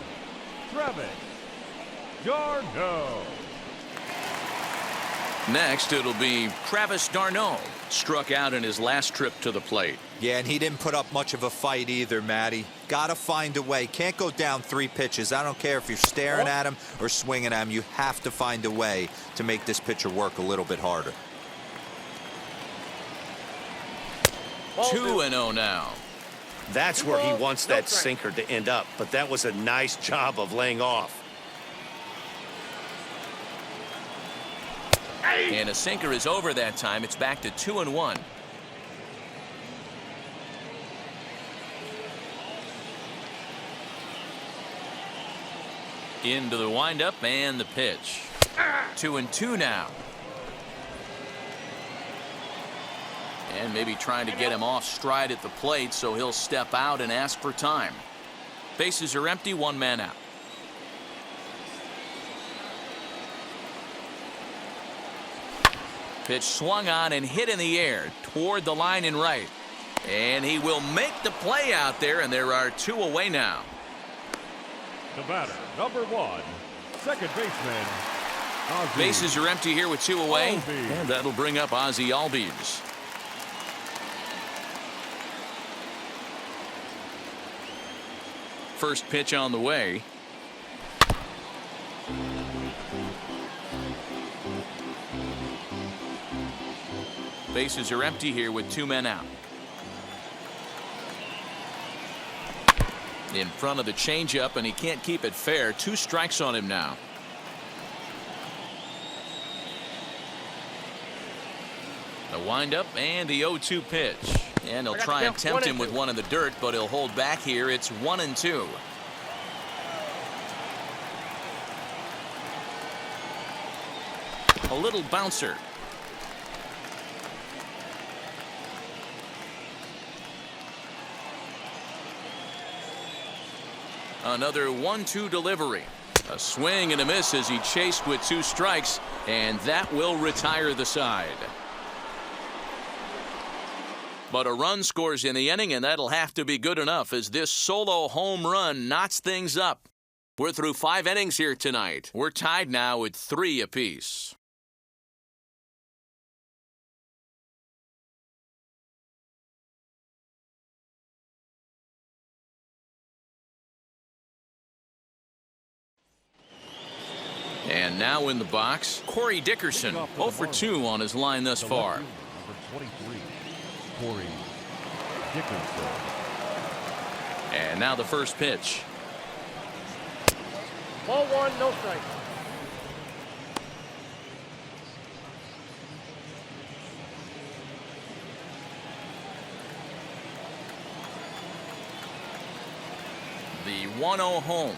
Travis d'Arnaud.
Next, it'll be Travis d'Arnaud. Struck out in his last trip to the plate.
Yeah, and he didn't put up much of a fight either, Matty. Got to find a way. Can't go down 3 pitches. I don't care if you're staring at him or swinging at him. You have to find a way to make this pitcher work a little bit harder.
2-0 now.
That's where he wants that sinker to end up, but that was a nice job of laying off.
And a sinker is over that time. It's back to 2-1. Into the windup and the pitch. 2-2 now. And maybe trying to get him off stride at the plate, so he'll step out and ask for time. Bases are empty, 1 man out. Pitch swung on and hit in the air toward the line and right. And he will make the play out there, and there are 2 away now.
The batter, number 1, second baseman, Ozzy.
Bases are empty here with 2 away.
Albies.
And that'll bring up Ozzy Albies. First pitch on the way. Bases are empty here with 2 men out. In front of the changeup, and he can't keep it fair. 2 strikes on him now. The windup and the 0-2 pitch. And he'll try and tempt him with one in the dirt, but he'll hold back here. It's 1-2. A little bouncer. Another 1-2 delivery. A swing and a miss as he chased with 2 strikes, and that will retire the side. But a run scores in the inning, and that'll have to be good enough as this solo home run knots things up. We're through 5 innings here tonight. We're tied now at 3 apiece. And now in the box, Corey Dickerson, 0 for 2 on his line thus far.
Number 23, Corey Dickerson.
And now the first pitch.
Ball 1, no strike.
The 1-0 home.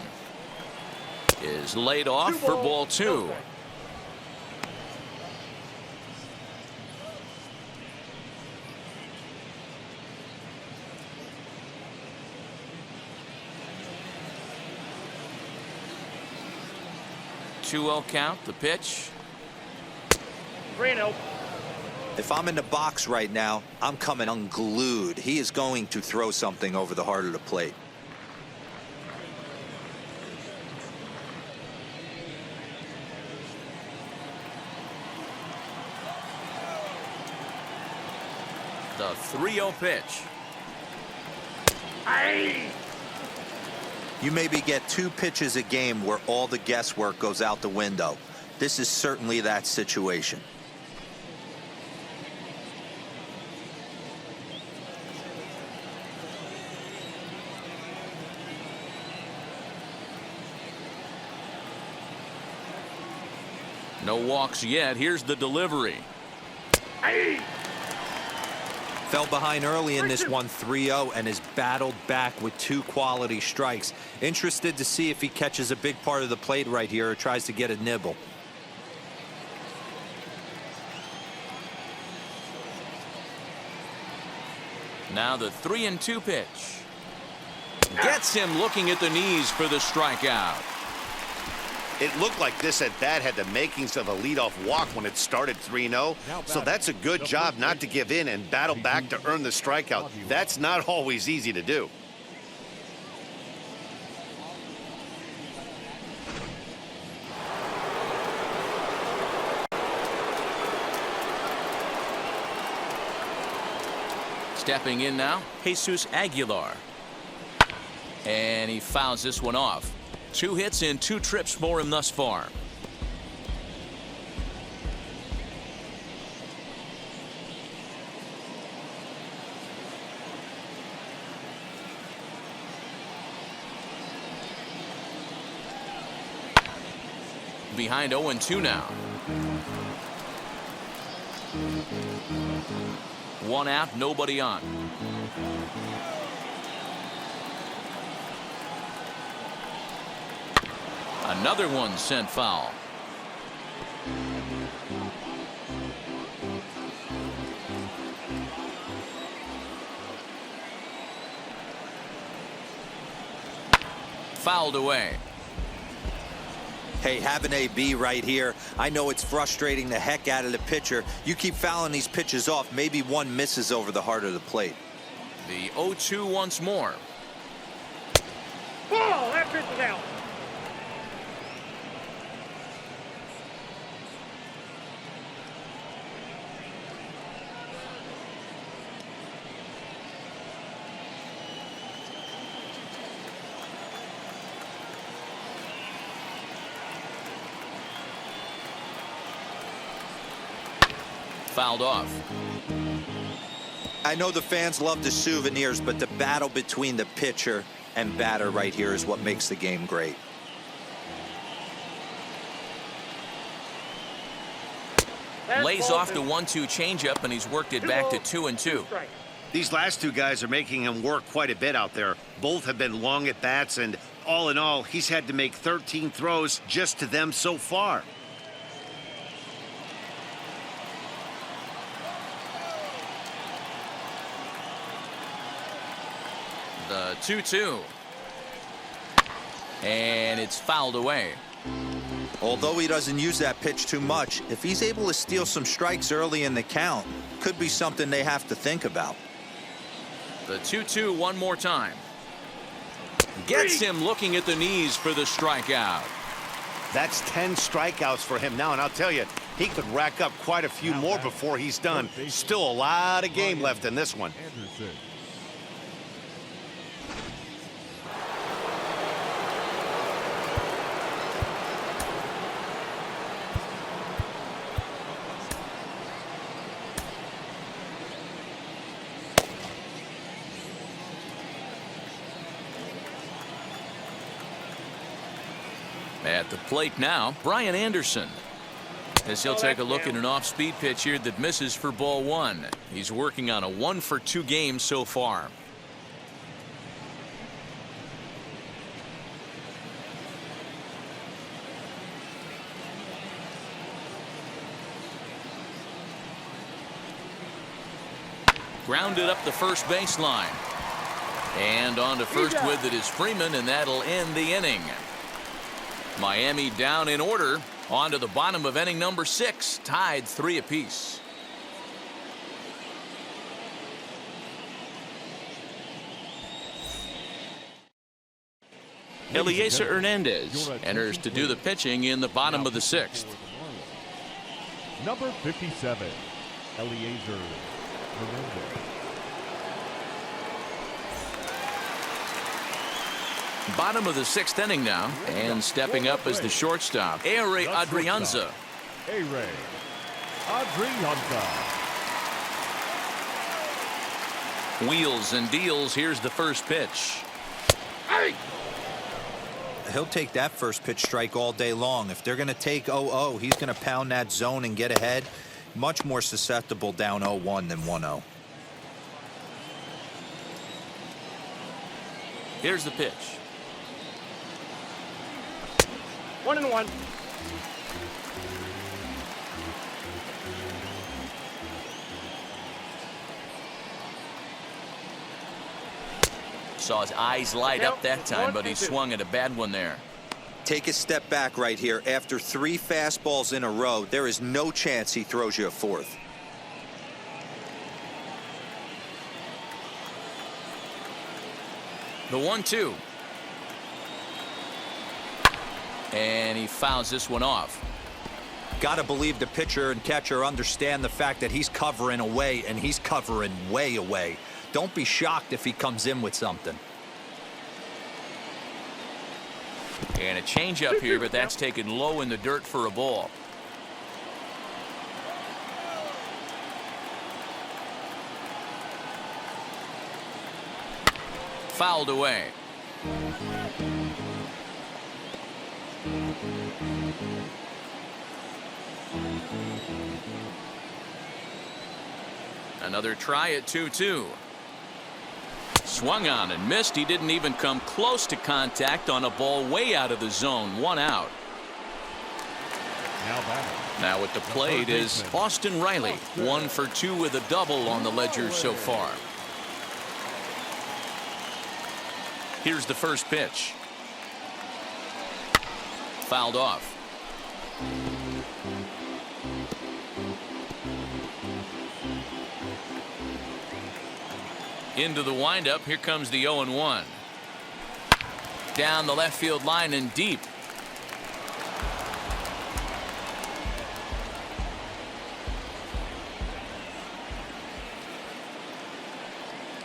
is laid off for ball 2. Two-0 count. The pitch.
3-0.
If I'm in the box right now, I'm coming unglued. He is going to throw something over the heart of the plate.
The 3-0 pitch.
You maybe get 2 pitches a game where all the guesswork goes out the window. This is certainly that situation.
No walks yet. Here's the delivery.
Fell behind early in this one 3-0 and has battled back with 2 quality strikes. Interested to see if he catches a big part of the plate right here or tries to get a nibble.
Now the 3-2 pitch. Gets him looking at the knees for the strikeout.
It looked like this at bat had the makings of a leadoff walk when it started 3-0. So that's a good job not to give in and battle back to earn the strikeout. That's not always easy to do.
Stepping in now, Jesus Aguilar. And he fouls this one off. 2 hits and 2 trips for him thus far. Behind 0-2 now. 1 out, nobody on. Another one sent foul. Fouled away.
Hey, have an AB right here. I know it's frustrating the heck out of the pitcher. You keep fouling these pitches off, maybe one misses over the heart of the plate.
The 0-2 once more.
Ball. That pitch is out.
Fouled off.
I know the fans love the souvenirs, but the battle between the pitcher and batter right here is what makes the game great.
Lays off the 1-2 changeup, and he's worked it back to 2-2.
These last 2 guys are making him work quite a bit out there. Both have been long at bats, and all in all, he's had to make 13 throws just to them so far.
The 2-2. And it's fouled away.
Although he doesn't use that pitch too much, if he's able to steal some strikes early in the count, could be something they have to think about.
The 2-2 one more time. Gets him looking at the knees for the strikeout.
That's 10 strikeouts for him now, and I'll tell you, he could rack up quite a few more before he's done. Still a lot of game left in this one.
At the plate now, Brian Anderson. As he'll take a look at an off-speed pitch here that misses for ball 1. He's working on a 1-for-2 game so far. Grounded up the first baseline. And on to first with it is Freeman, and that'll end the inning. Miami down in order. On to the bottom of inning number 6, tied 3 apiece. Eliezer Hernandez enters to do the pitching in the bottom of the 6th.
Number 57, Eliezer Hernandez.
Bottom of the 6th inning now, and stepping up as the shortstop, Ehire Adrianza.
Ehire Adrianza.
Wheels and deals. Here's the first pitch.
He'll take that first pitch strike all day long. If they're going to take 0-0, he's going to pound that zone and get ahead. Much more susceptible down 0-1 than 1-0.
Here's the pitch.
1-1.
Saw his eyes light up that time, but he swung at a bad one there.
Take a step back right here. After 3 fastballs in a row, there is no chance he throws you a 4th.
The 1-2. And he fouls this one off.
Got to believe the pitcher and catcher understand the fact that he's covering away, and he's covering way away. Don't be shocked if he comes in with something.
And a changeup here, but that's taken low in the dirt for a ball. Fouled away. Another try at 2-2. Swung on and missed. He didn't even come close to contact on a ball way out of the zone. 1 out. Now at the plate is Austin Riley. 1 for 2 with a double on the ledger so far. Here's the first pitch. Fouled off. Into the windup. Here comes the 0-1. Down the left field line and deep.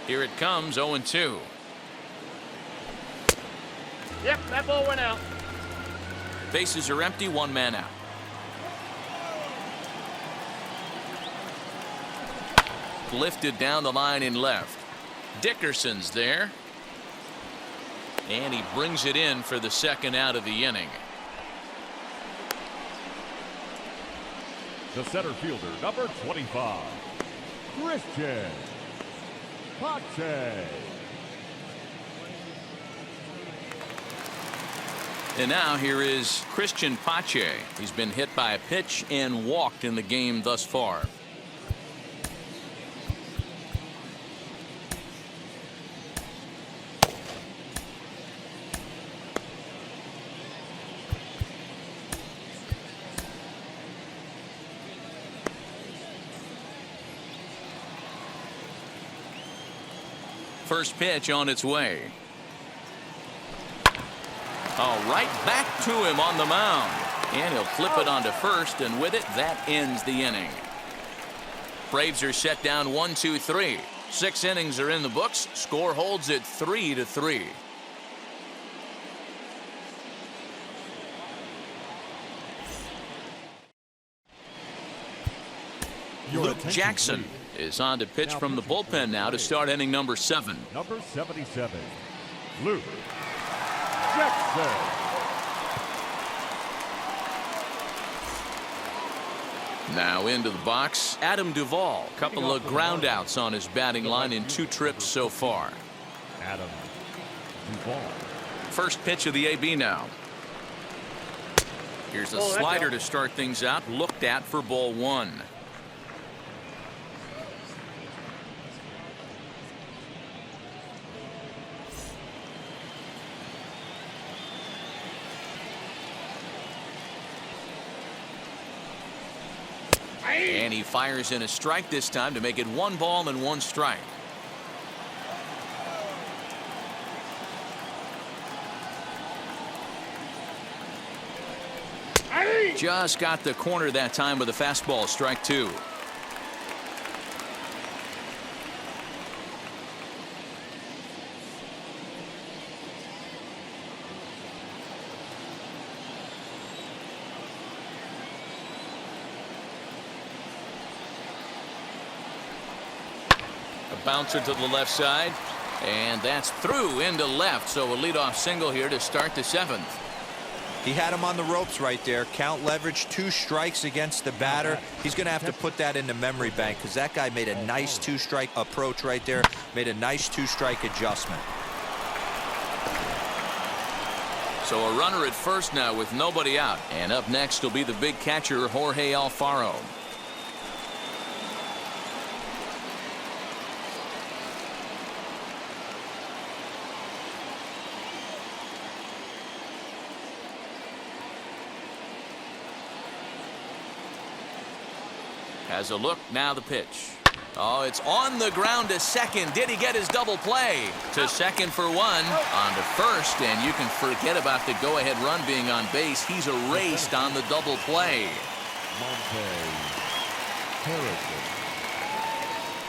Here it comes, 0-2.
Yep, that ball went out.
Bases are empty, 1 man out. Lifted down the line in left. Dickerson's there. And he brings it in for the 2nd out of the inning.
The center fielder, number 25, Christian Pache.
And now here is Christian Pache. He's been hit by a pitch and walked in the game thus far. First pitch on its way. Oh, right back to him on the mound. And he'll flip it onto first, and with it, that ends the inning. Braves are set down 1-2-3. 6 innings are in the books. Score holds at 3-3. Luke Jackson is on to pitch from the bullpen now to start inning number 7.
Number 77, Luke Jackson.
Now into the box, Adam Duvall. Couple of ground outs on his batting line in 2 trips so far.
Adam Duvall.
First pitch of the AB now. Here's a slider to start things out. Looked at for ball 1. And he fires in a strike this time to make it 1 ball and 1 strike. Just got the corner that time with a fastball, strike 2. A bouncer to the left side, and that's through into left, so a leadoff single here to start the 7th.
He had him on the ropes right there. Count leverage, 2 strikes against the batter. He's going to have to put that in the memory bank because that guy made a nice 2-strike approach right there, made a nice 2-strike adjustment.
So a runner at first now with nobody out, and up next will be the big catcher Jorge Alfaro. Has a look, now the pitch. Oh, it's on the ground to second. Did he get his double play? To second for 1, on to first, and you can forget about the go-ahead run being on base. He's erased on the double play.
Monte Harrison.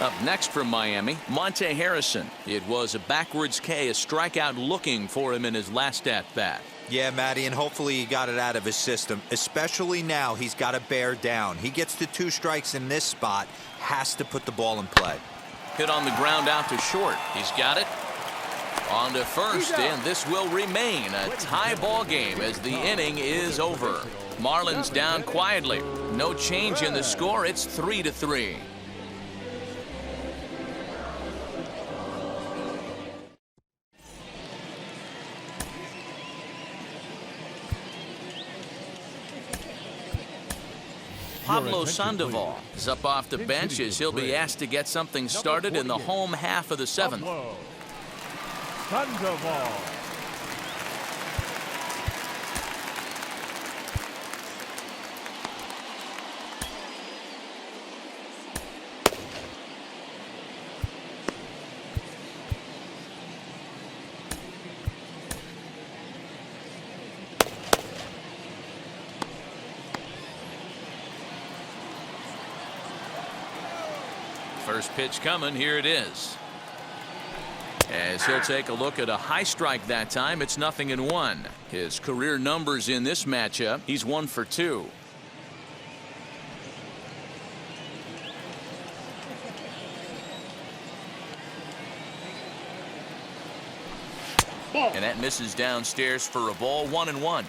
Up next from Miami, Monte Harrison. It was a backwards K, a strikeout looking for him in his last at-bat.
Yeah, Matty, and hopefully he got it out of his system, especially now he's got to bear down. He gets the 2 strikes in this spot, has to put the ball in play.
Hit on the ground out to short. He's got it. On to first, and this will remain a tie ball game as the inning is over. Marlins down quietly. No change in the score. It's 3-3. Pablo Sandoval is up off the bench as he'll be asked to get something started in the home half of the 7th.
Sandoval.
First pitch coming, here it is. As he'll take a look at a high strike that time, it's 0-1. His career numbers in this matchup, he's 1 for 2. And that misses downstairs for a ball, 1-1.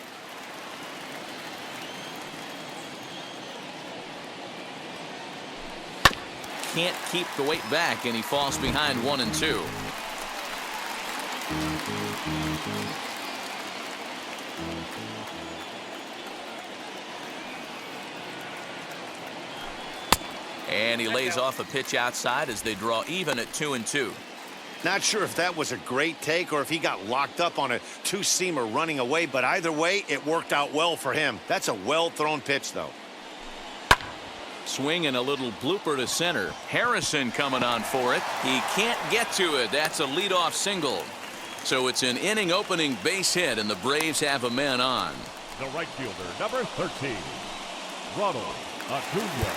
Can't keep the weight back, and he falls behind 1-2. And he lays off a pitch outside as they draw even at 2-2.
Not sure if that was a great take or if he got locked up on a 2-seamer running away, but either way, it worked out well for him. That's a well-thrown pitch, though.
Swing and a little blooper to center. Harrison coming on for it. He can't get to it. That's a leadoff single. So it's an inning opening base hit, and the Braves have a man on.
The right fielder, number 13, Ronald Acuna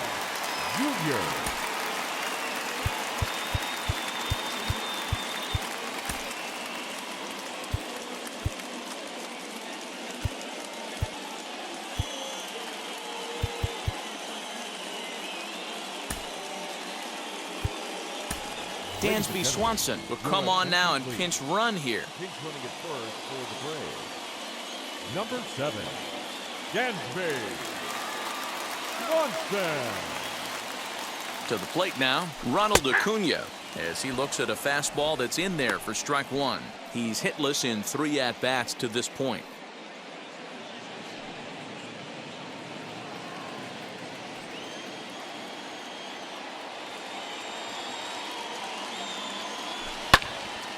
Jr.
Dansby Swanson will come on now and pinch run here.
Pinch running at first for the Braves. Number 7, Dansby Swanson.
To the plate now, Ronald Acuna, as he looks at a fastball that's in there for strike 1. He's hitless in 3 at-bats to this point.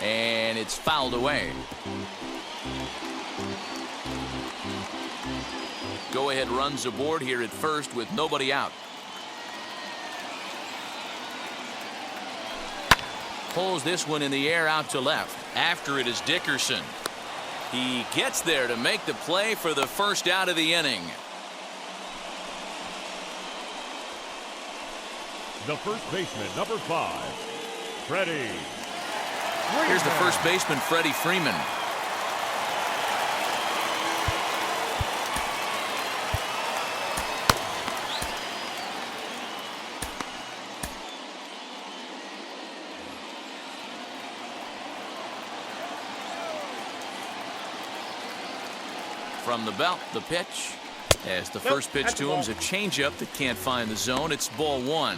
And it's fouled away. Go-ahead runs aboard here at first with nobody out. pulls this one in the air out to left. After it is Dickerson. He gets there to make the play for the first out of the inning.
The first baseman, number 5, Freddie.
Here's the first baseman, Freddie Freeman. From the belt, the pitch. As the first pitch to him is a changeup that can't find the zone. It's ball 1.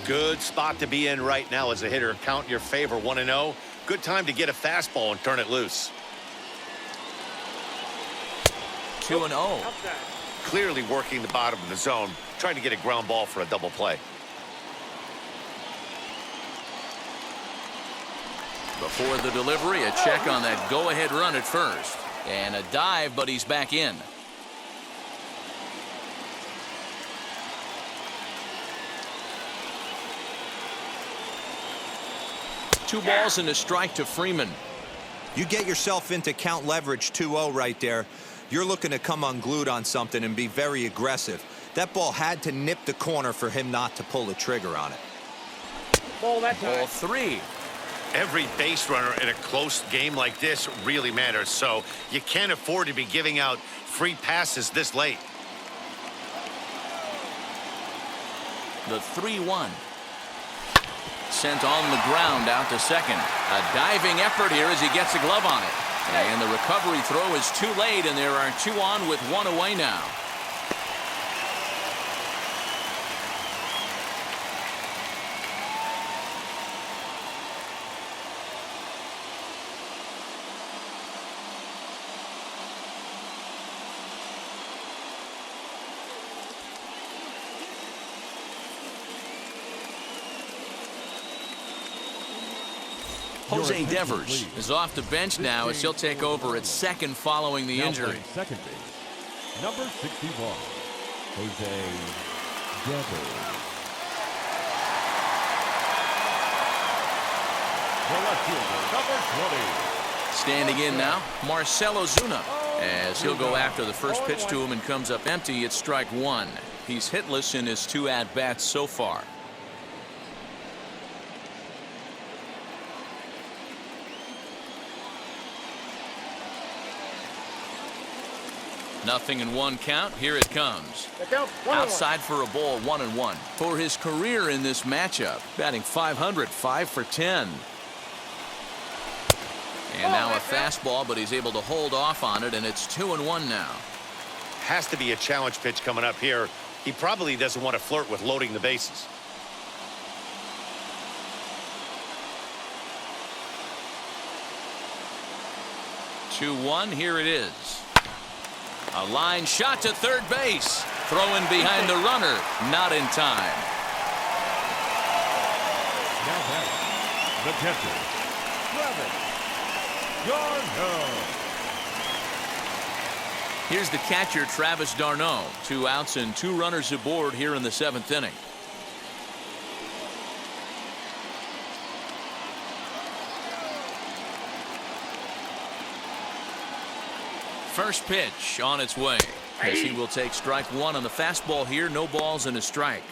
Good spot to be in right now as a hitter. Count in your favor, 1-0. Good time to get a fastball and turn it loose.
2-0.
Clearly working the bottom of the zone, trying to get a ground ball for a double play.
Before the delivery, a check on that go-ahead run at first. And a dive, but he's back in. Two balls and a strike to Freeman.
You get yourself into count leverage 2-0 right there. You're looking to come unglued on something and be very aggressive. That ball had to nip the corner for him not to pull the trigger on it.
Ball
3.
Every base runner in a close game like this really matters, so you can't afford to be giving out free passes this late.
The 3-1. Sent on the ground out to second. A diving effort here as he gets a glove on it. And the recovery throw is too late, and there are 2 on with 1 away now. Jose Devers is off the bench now as he'll take over at second following the injury.
Second base, number 61, Jose Devers. The left fielder, number 20.
Standing in now, Marcell Ozuna, as he'll go after the first pitch to him and comes up empty. It's strike 1. He's hitless in his 2 at-bats so far. Nothing in 1 count. Here it comes. Outside for a ball, 1-1. For his career in this matchup, batting .500, 5 for 10. And now a fastball, but he's able to hold off on it, and it's 2-1 now.
Has to be a challenge pitch coming up here. He probably doesn't want to flirt with loading the bases.
Here it is. A line shot to third base. Throwing behind the runner. Not in time.
Now back, the catcher, Travis d'Arnaud.
Here's the catcher, Travis d'Arnaud. 2 outs and 2 runners aboard here in the 7th inning. First pitch on its way as he will take strike 1 on the fastball here. No balls and a strike.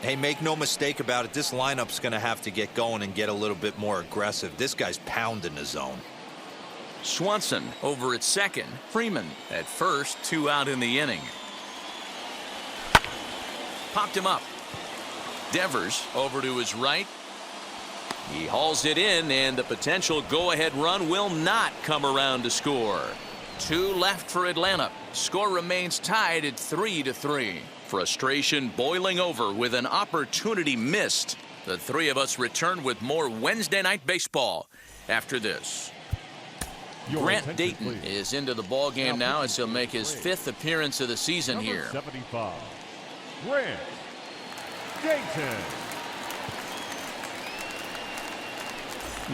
Hey, make no mistake about it. This lineup's going to have to get going and get a little bit more aggressive. This guy's pounding the zone.
Swanson over at second. Freeman at first. 2 out in the inning. Popped him up. Devers over to his right. He hauls it in, and the potential go-ahead run will not come around to score. 2 left for Atlanta. Score remains tied at 3-3. Frustration boiling over with an opportunity missed. The 3 of us return with more Wednesday Night Baseball after this. Grant Dayton is into the ball game now as he'll make his 5th appearance of the season here.
75. Grant Dayton.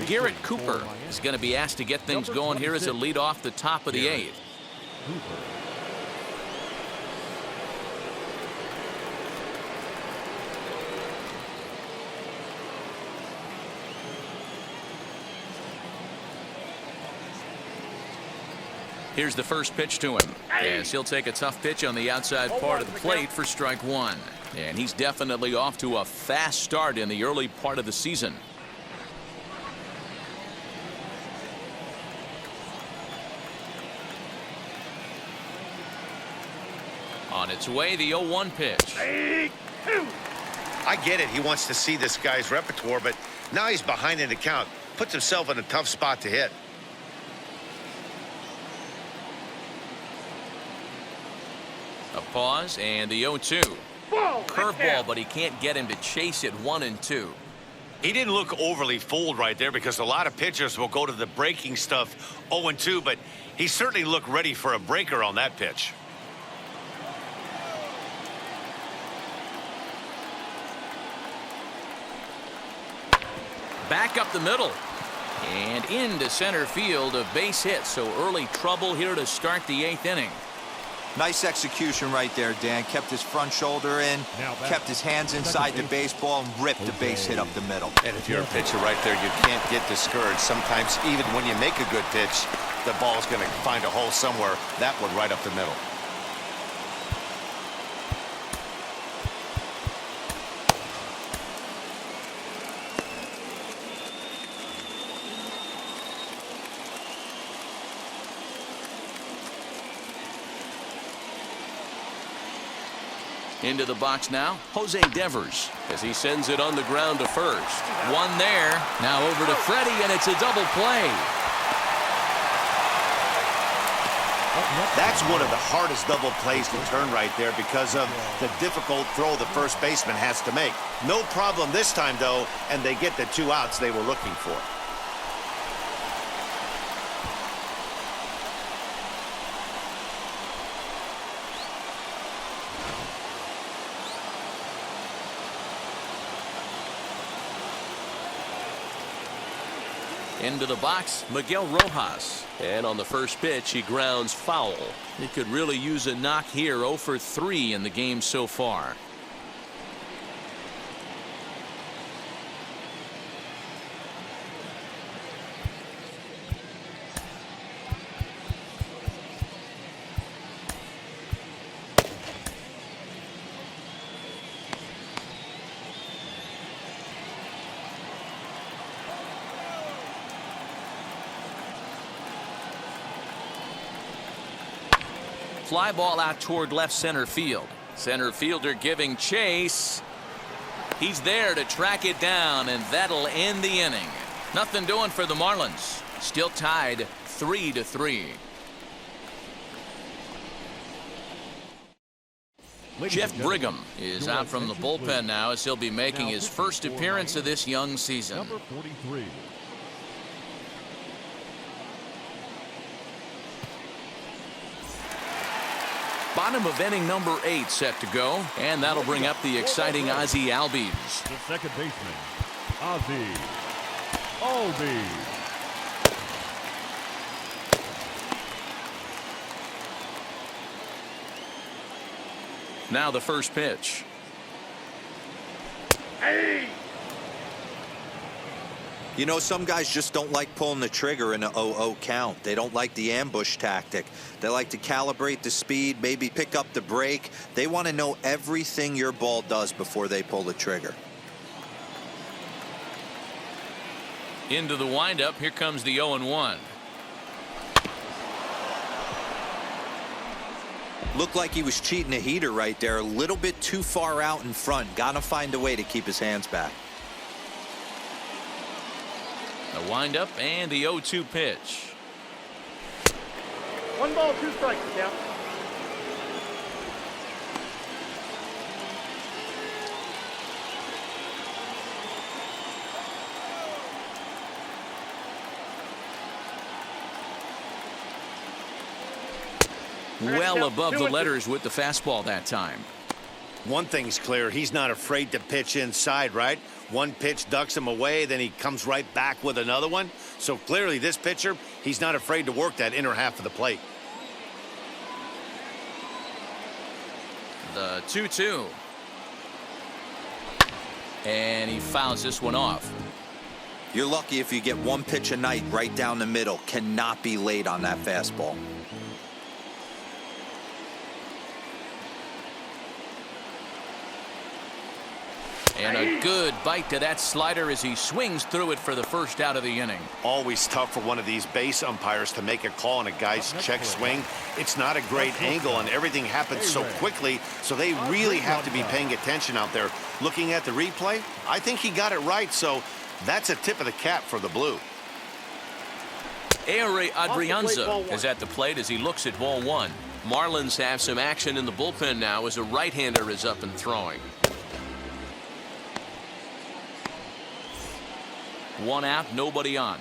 Garrett Cooper is going to be asked to get things going here as a lead off the top of the 8th. Here's the first pitch to him. Yes, he'll take a tough pitch on the outside part of the plate for strike one. And he's definitely off to a fast start in the early part of the season. On its way, the 0-1 pitch.
I get it. He wants to see this guy's repertoire, but now he's behind in the count. Puts himself in a tough spot to hit.
A pause and the 0-2. Curveball, but he can't get him to chase it 1 and 2.
He didn't look overly fooled right there because a lot of pitchers will go to the breaking stuff 0-2, but he certainly looked ready for a breaker on that pitch.
Back up the middle. And into center field, a base hit. So early trouble here to start the 8th inning.
Nice execution right there, Dan. Kept his front shoulder in, kept his hands inside the baseball, and ripped the base hit up the middle.
And if you're a pitcher right there, you can't get discouraged. Sometimes even when you make a good pitch, the ball's going to find a hole somewhere. That one right up the middle.
Into the box now, Jose Devers, as he sends it on the ground to first. One there. Now over to Freddie, and it's a double play.
That's one of the hardest double plays to turn right there because of the difficult throw the first baseman has to make. No problem this time, though, and they get the 2 outs they were looking for.
Into the box, Miguel Rojas. And on the first pitch, he grounds foul. He could really use a knock here. 0 for 3 in the game so far. Fly ball out toward left center field. Center fielder giving chase. He's there to track it down, and that'll end the inning. Nothing doing for the Marlins. Still tied 3-3. Jeff Brigham is out from the bullpen now as he'll be making his first appearance of this young season.
Number 43.
Bottom of inning number 8 set to go, and that'll bring up the exciting Ozzie Albies.
The second baseman, Ozzie Albies.
Now the first pitch.
You know, some guys just don't like pulling the trigger in an 0-0 count. They don't like the ambush tactic. They like to calibrate the speed, maybe pick up the brake. They want to know everything your ball does before they pull the trigger.
Into the windup. Here comes the 0-1.
Looked like he was cheating a heater right there. A little bit too far out in front. Gotta find a way to keep his hands back.
The windup and the 0-2 pitch.
1 ball, 2 strikes, count.
Well above the letters with the fastball that time.
One thing's clear, he's not afraid to pitch inside, right? One pitch ducks him away, then he comes right back with another one. So clearly this pitcher, he's not afraid to work that inner half of the plate.
The 2-2. And he fouls this one off.
You're lucky if you get one pitch a night right down the middle. Cannot be late on that fastball.
And a good bite to that slider as he swings through it for the first out of the inning.
Always tough for one of these base umpires to make a call on a guy's check swing. It's not a great angle, and everything happens so quickly, so they really have to be paying attention out there. Looking at the replay, I think he got it right, so that's a tip of the cap for the blue.
Adrianza is at the plate as he looks at ball one. Marlins have some action in the bullpen now as a right-hander is up and throwing. One out, nobody on.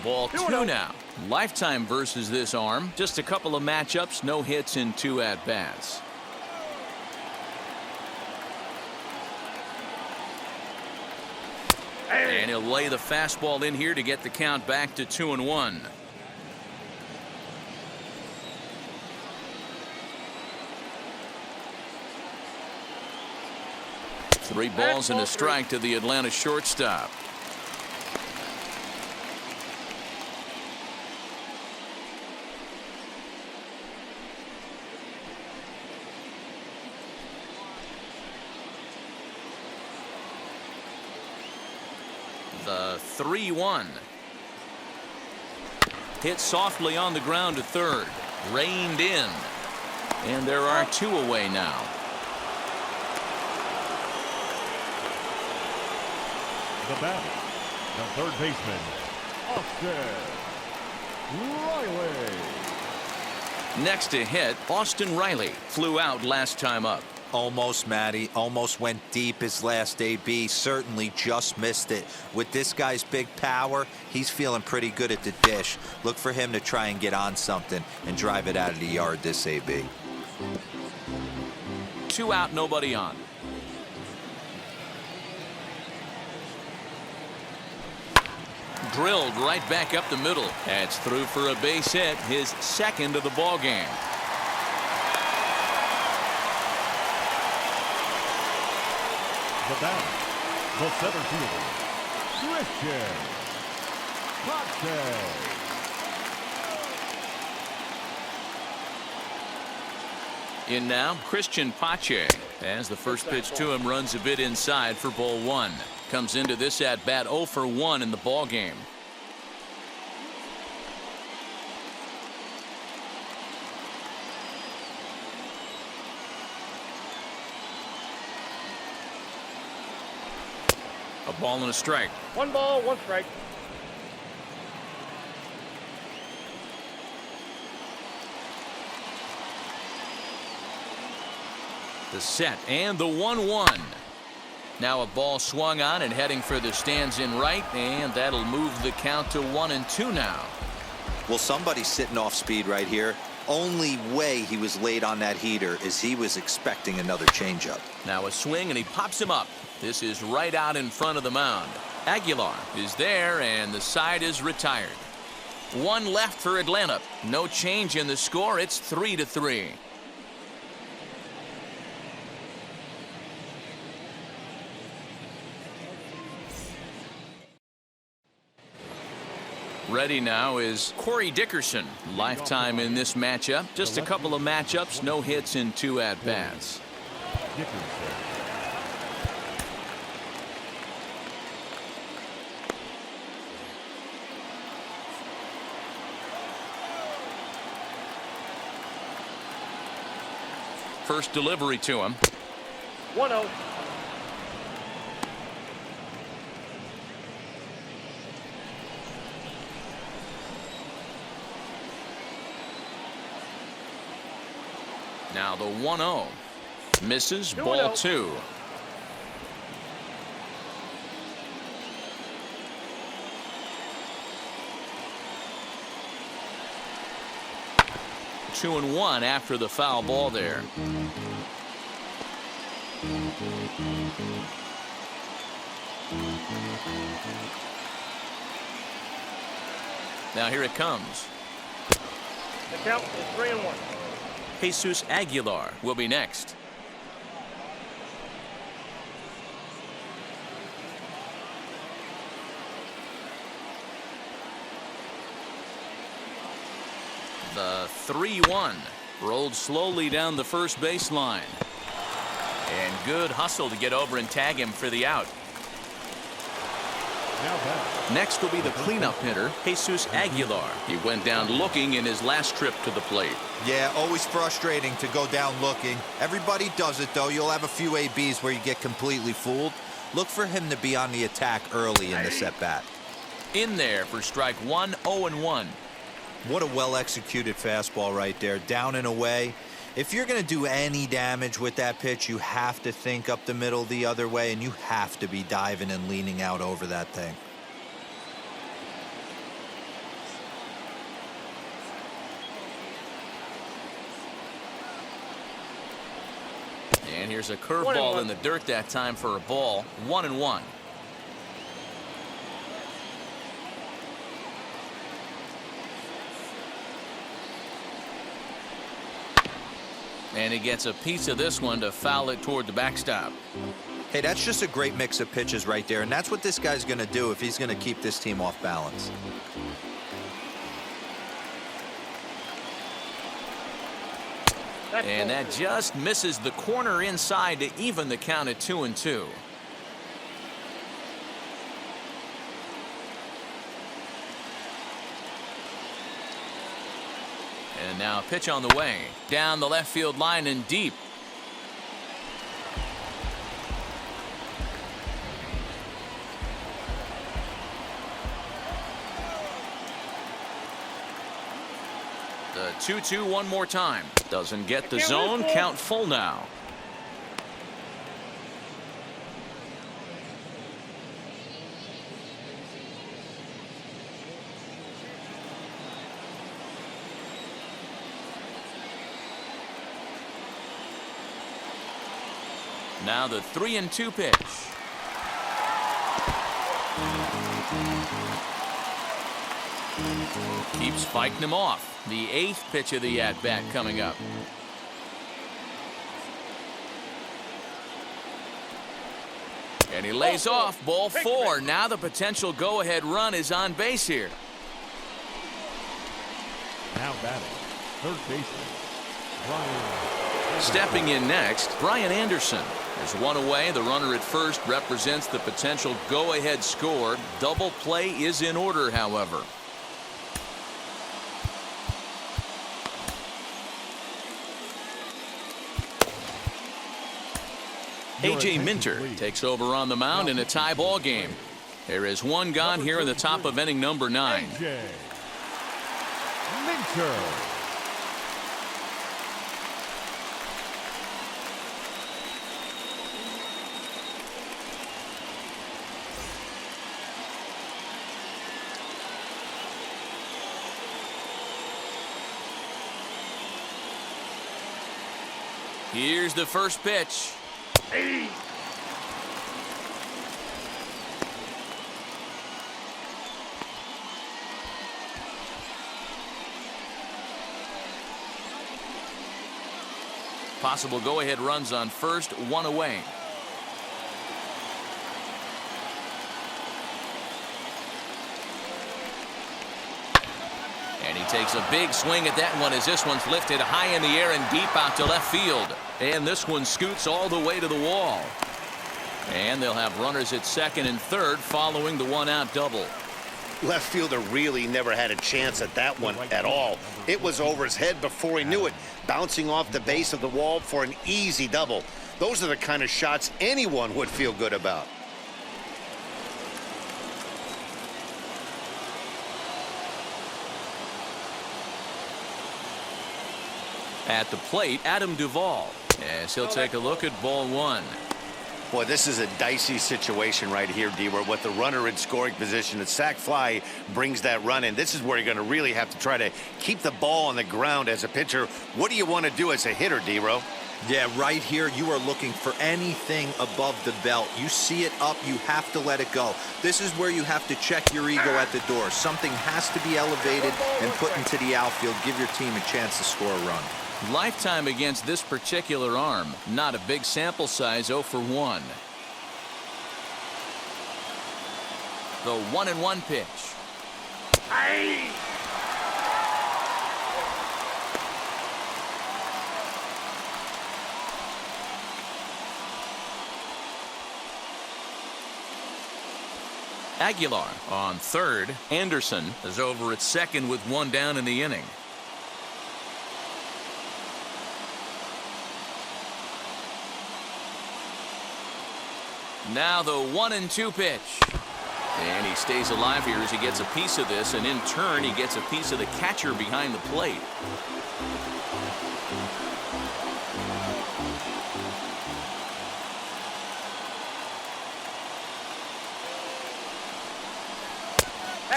Ball two now. Lifetime versus this arm. Just a couple of matchups, no hits in 2 at-bats. And he'll lay the fastball in here to get the count back to 2-1. Three balls and a strike to the Atlanta shortstop. The 3-1. Hit softly on the ground to third. Reined in. And there are 2 away now.
The batter, the third baseman, Austin Riley.
Next to hit, Austin Riley flew out last time up.
Almost, Matty. Almost went deep his last AB. Certainly just missed it. With this guy's big power, he's feeling pretty good at the dish. Look for him to try and get on something and drive it out of the yard this AB.
2 out, nobody on. Drilled right back up the middle. That's through for a base hit, his second of the ball game.
The batter, the center fielder, Christian Pache.
In now, Christian Pache. As the first pitch to him runs a bit inside for ball 1. Comes into this at bat 0 for 1 in the ball game. A ball and a strike.
1 ball, 1 strike.
The set and the 1-1. Now a ball swung on and heading for the stands in right, and that'll move the count to 1-2 now.
Well, somebody's sitting off speed right here. Only way he was late on that heater is he was expecting another changeup.
Now a swing and he pops him up. This is right out in front of the mound. Aguilar is there and the side is retired. 1 left for Atlanta. No change in the score. It's 3-3. Ready now is Corey Dickerson. Lifetime in this matchup. Just a couple of matchups, no hits in 2 at-bats. First delivery to him.
1-0.
Now the 1-0. Misses, ball 2. Two and 1 after the foul ball there. Now here it comes.
The count is 3-1.
Jesus Aguilar will be next. The 3-1. Rolled slowly down the first baseline. And good hustle to get over and tag him for the out. Next will be the cleanup hitter, Jesus Aguilar. He went down looking in his last trip to the plate.
Yeah, always frustrating to go down looking. Everybody does it, though. You'll have a few ABs where you get completely fooled. Look for him to be on the attack early in this at-bat.
In there for strike one, 0-1.
What a well-executed fastball right there, down and away. If you're going to do any damage with that pitch, you have to think up the middle the other way, and you have to be diving and leaning out over that thing.
And here's a curveball in the dirt that time for a ball. 1-1. And he gets a piece of this one to foul it toward the backstop.
Hey, that's just a great mix of pitches right there, and that's what this guy's going to do if he's going to keep this team off balance.
And that just misses the corner inside to even the count at 2-2. And now a pitch on the way. Down the left field line and deep. The 2-2 one more time. Doesn't get the zone. Count full now. Now the 3-2 pitch. Keeps fighting him off. The 8th pitch of the at-bat coming up. And he lays off. Ball 4. Now the potential go-ahead run is on base here.
Now batting, third baseman, Brian.
Stepping in next, Brian Anderson. There's one away. The runner at first represents the potential go-ahead score. Double play is in order, however. A.J. Minter takes over on the mound in a tie ball game. There is one gone here in the top of inning number 9.
A.J. Minter.
Here's the first pitch. Possible go-ahead runs on first, one away. And he takes a big swing at that one as this one's lifted high in the air and deep out to left field. And this one scoots all the way to the wall. And they'll have runners at second and third following the one-out double.
Left fielder really never had a chance at that one at all. It was over his head before he knew it, bouncing off the base of the wall for an easy double. Those are the kind of shots anyone would feel good about.
At the plate, Adam Duvall, as he'll take a look at ball 1.
Boy, this is a dicey situation right here, D-Ware, with the runner in scoring position. The sac fly brings that run in. This is where you're going to really have to try to keep the ball on the ground as a pitcher. What do you want to do as a hitter, D-Ro?
Yeah, right here, you are looking for anything above the belt. You see it up, you have to let it go. This is where you have to check your ego at the door. Something has to be elevated and put into the outfield. Give your team a chance to score a run.
Lifetime against this particular arm. Not a big sample size, 0 for 1. The 1-1 pitch. Aguilar on third. Anderson is over at second with one down in the inning. Now the 1-2 pitch. And he stays alive here as he gets a piece of this, and in turn he gets a piece of the catcher behind the plate.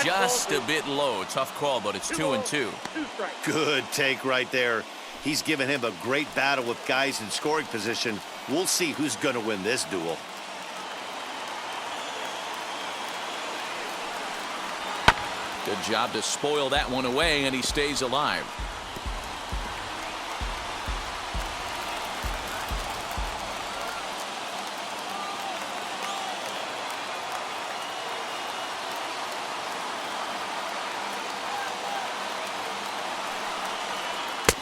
Just a bit low. Tough call, but it's 2-2.
Good take right there. He's given him a great battle with guys in scoring position. We'll see who's going to win this duel.
Good job to spoil that one away, and he stays alive.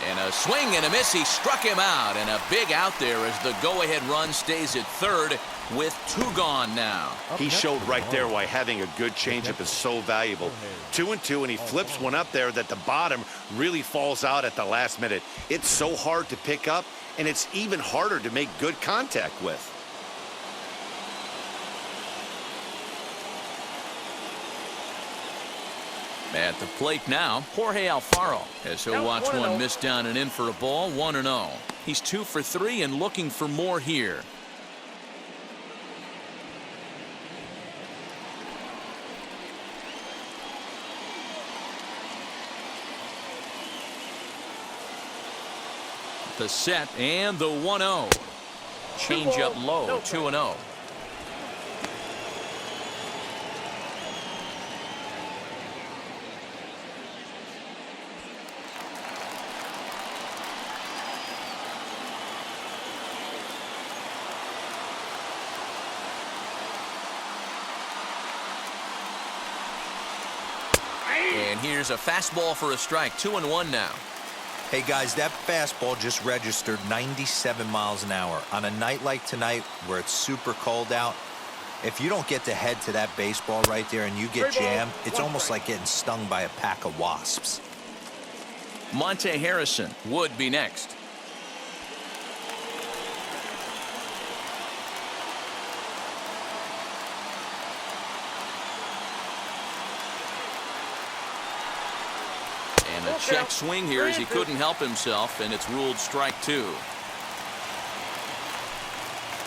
And a swing and a miss. He struck him out, and a big out there as the go-ahead run stays at third with two gone now.
He showed right there why having a good changeup is so valuable. 2-2, and he flips one up there that the bottom really falls out at the last minute. It's so hard to pick up, and it's even harder to make good contact with.
At the plate now, Jorge Alfaro, as he'll watch one miss down and in for a ball. 1-0. He's 2 for 3 and looking for more here. The set and the 1-0. Change up low. 2-0. And here's a fastball for a strike. 2-1 now.
Hey guys, that fastball just registered 97 miles an hour. On a night like tonight where it's super cold out, if you don't get to head to that baseball right there and you get jammed, it's almost like getting stung by a pack of wasps.
Monte Harrison would be next. And a check swing here as he couldn't help himself, and it's ruled strike 2.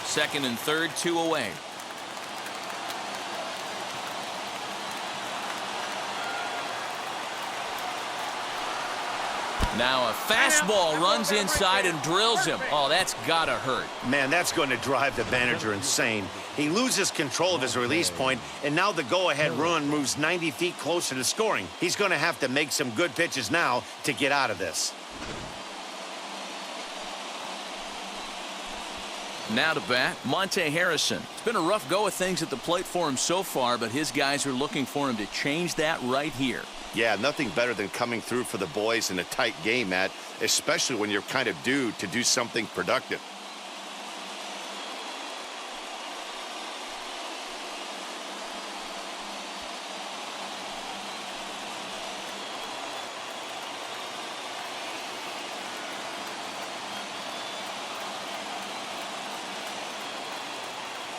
Second and third, 2 away. Now a fastball runs inside and drills him. Oh, that's gotta hurt.
Man, that's going to drive the manager insane. He loses control of his release point, and now the go-ahead run moves 90 feet closer to scoring. He's going to have to make some good pitches now to get out of this.
Now to bat, Monte Harrison. It's been a rough go of things at the plate for him so far, but his guys are looking for him to change that right here.
Yeah, nothing better than coming through for the boys in a tight game, Matt, especially when you're kind of due to do something productive.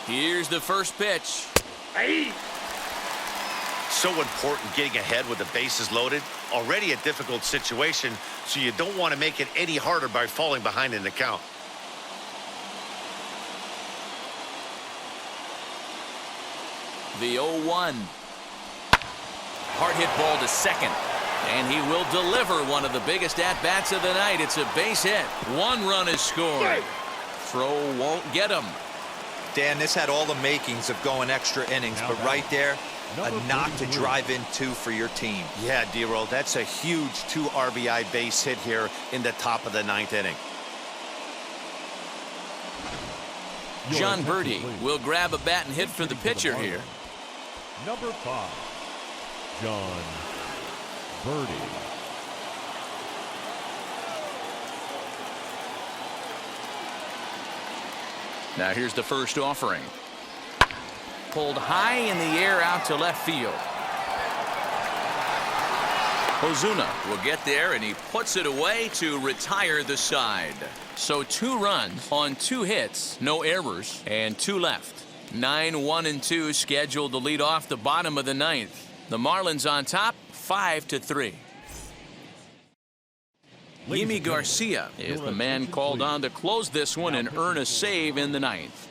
Here's the first pitch.
Hey.
So important getting ahead with the bases loaded. Already a difficult situation, so you don't want to make it any harder by falling behind in the count.
The 0-1. Hard hit ball to second. And he will deliver one of the biggest at-bats of the night. It's a base hit. 1 run is scored. Throw won't get him.
Dan, this had all the makings of going extra innings, but right there, a knock to drive in 2 for your team.
Yeah, D-Roll, that's a huge 2 RBI base hit here in the top of the 9th inning.
John Birdie will grab a bat and hit for the pitcher here.
Number 5, John Birdie.
Now here's the first offering. pulled high in the air out to left field. Ozuna will get there, and he puts it away to retire the side. So 2 runs on 2 hits, no errors, and 2 left. 9, 1, and 2 scheduled to lead off the bottom of the 9th. The Marlins on top, 5-3. Yimi Garcia is the man called on to close this one and earn a save in the 9th.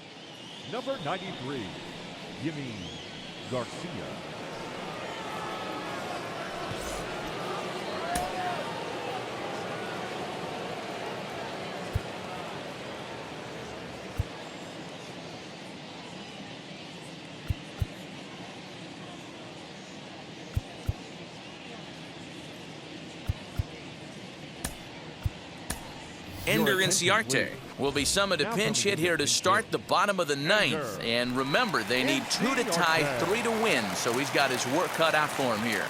Number 93, Yimi Garcia.
Ender Inciarte will be summoned to pinch hit here to start the bottom of the 9th. And remember, they need 2 to tie, 3 to win, so he's got his work cut out for him here.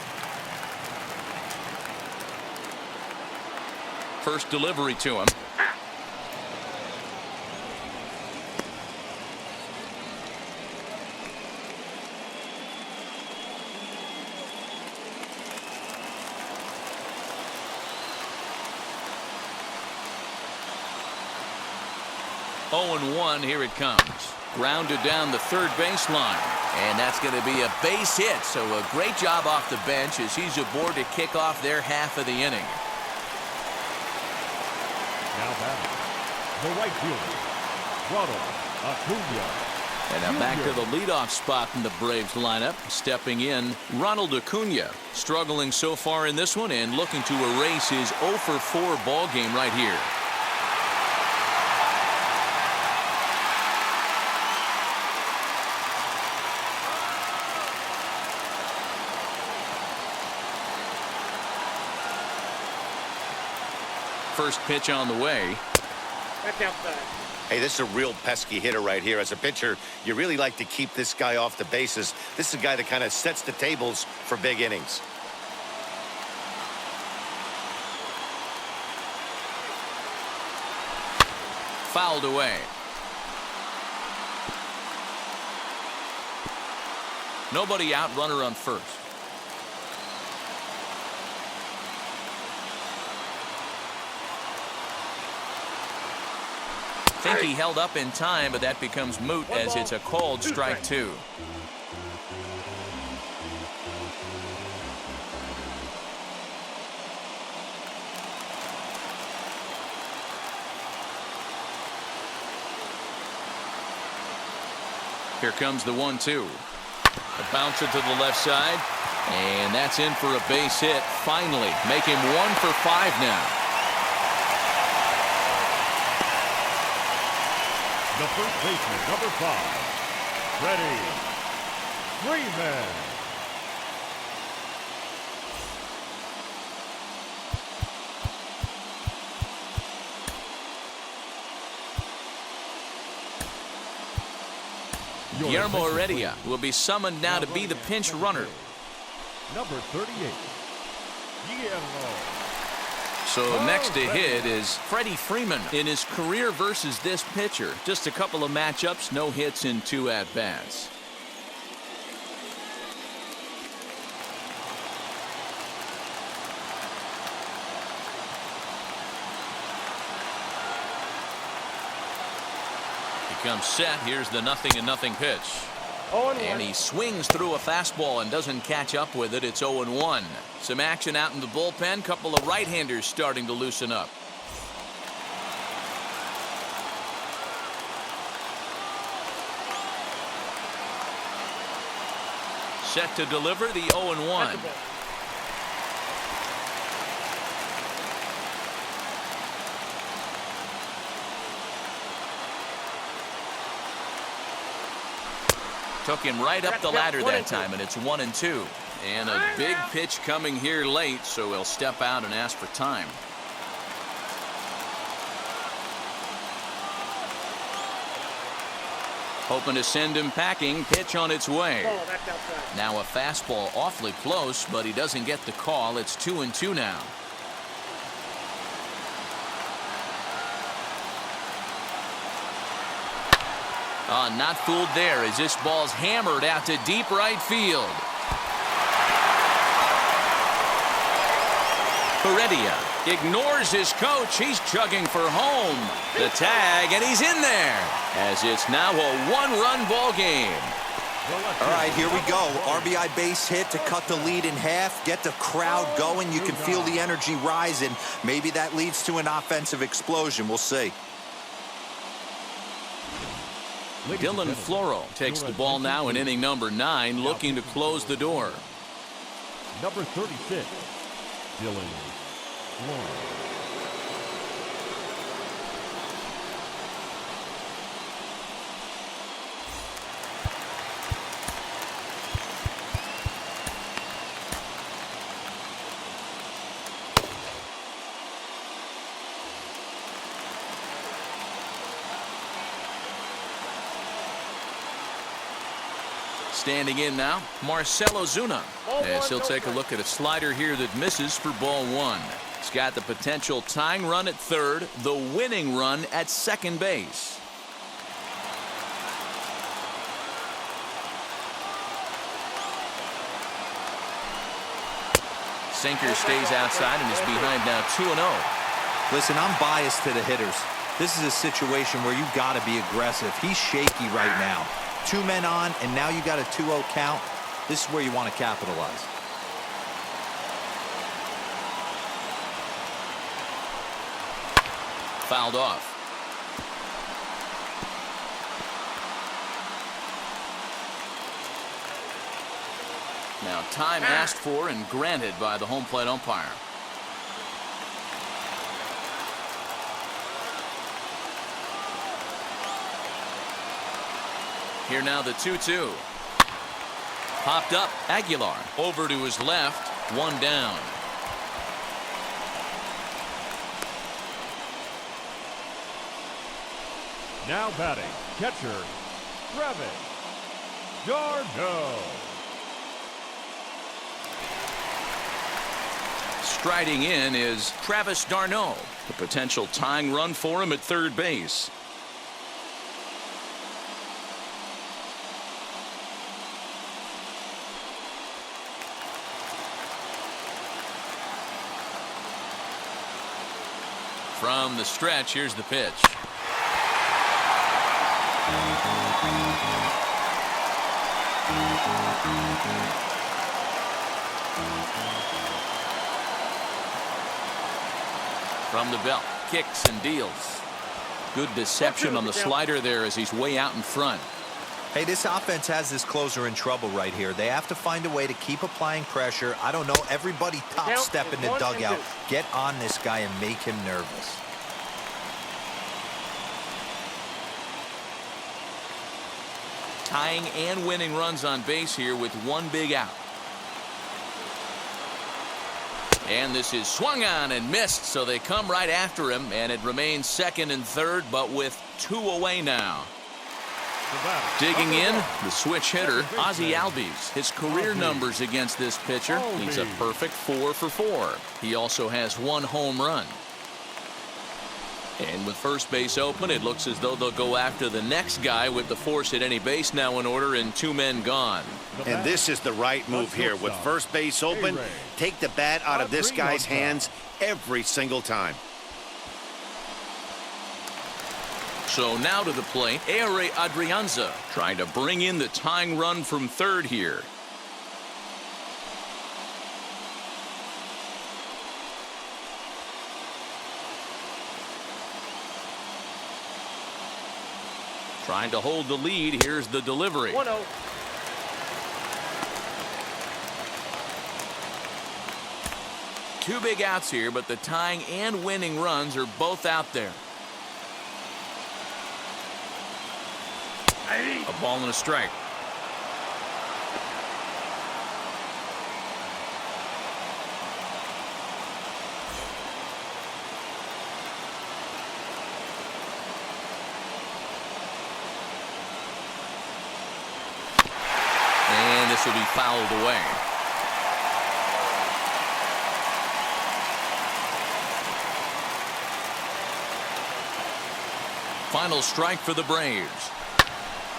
First delivery to him. 0-1, here it comes. Grounded down the third baseline. And that's going to be a base hit, so a great job off the bench as he's aboard to kick off their half of the inning.
Now batting, the right fielder, Ronald Acuna.
And now back to the leadoff spot in the Braves lineup. Stepping in, Ronald Acuna. Struggling so far in this one and looking to erase his 0-for-4 ball game right here. First pitch on the way.
That's outside.
Hey, this is a real pesky hitter right here. As a pitcher, you really like to keep this guy off the bases. This is a guy that kind of sets the tables for big innings.
Fouled away. Nobody out, runner on first. Think he held up in time, but that becomes moot as it's a called strike 2. Here comes the 1-2. A bouncer to the left side, and that's in for a base hit. Finally, make him 1 for 5 now.
The first baseman, number 5, Freddie Freeman.
Guillermo Heredia will be summoned now to be the pinch runner.
Number 38, Guillermo.
So next to hit is Freddie Freeman in his career versus this pitcher. Just a couple of matchups, no hits in 2 at-bats. He comes set. Here's the 0-0 pitch.
0-1.
And he swings through a fastball and doesn't catch up with it. It's 0-1. Some action out in the bullpen. Couple of right-handers starting to loosen up. Set to deliver the 0-1. Took him right up the ladder that time, and it's 1-2. And a big pitch coming here late, so he'll step out and ask for time. Hoping to send him packing. Pitch on its way. Now a fastball awfully close, but he doesn't get the call. It's 2-2 now. Not fooled there as this ball's hammered out to deep right field. Heredia ignores his coach. He's chugging for home. The tag, and he's in there as it's now a one-run ball game.
All right, here we go. RBI base hit to cut the lead in half, get the crowd going. You can feel the energy rising. Maybe that leads to an offensive explosion. We'll see.
Dylan Floro takes the ball now in inning number 9, looking to close the door.
Number 36, Dylan Floro.
Standing in now, Marcell Ozuna, as he'll take a look at a slider here that misses for ball 1. It's got the potential tying run at third, the winning run at second base. Sinker stays outside and is behind now 2-0.
Listen, I'm biased to the hitters. This is a situation where you got to be aggressive. He's shaky right now. 2 men on, and now you got a 2-0 count. This is where you want to capitalize.
Fouled off. Now time asked for and granted by the home plate umpire. Here now the 2-2. Popped up. Aguilar over to his left. 1 down.
Now batting, catcher, Travis d'Arnaud.
Striding in is Travis d'Arnaud. A potential tying run for him at third base. From the stretch, here's the pitch. From the belt, kicks and deals. Good deception on the slider there as he's way out in front.
Hey, this offense has this closer in trouble right here. They have to find a way to keep applying pressure. I don't know, everybody top step in the dugout. Get on this guy and make him nervous.
Tying and winning runs on base here with 1 big out. And this is swung on and missed, so they come right after him, and it remains second and third, but with 2 away now. Digging in, the switch hitter, Ozzie Albies. His career numbers against this pitcher, he's a perfect 4 for 4. He also has 1 home run. And with first base open, it looks as though they'll go after the next guy with the force at any base now in order and 2 men gone.
And this is the right move here. With first base open, take the bat out of this guy's hands every single time.
So now to the plate, Ehire Adrianza trying to bring in the tying run from third here. Trying to hold the lead. Here's the delivery.
1-0.
Two big outs here, but the tying and winning runs are both out there. A ball and a strike. And this will be fouled away. Final strike for the Braves.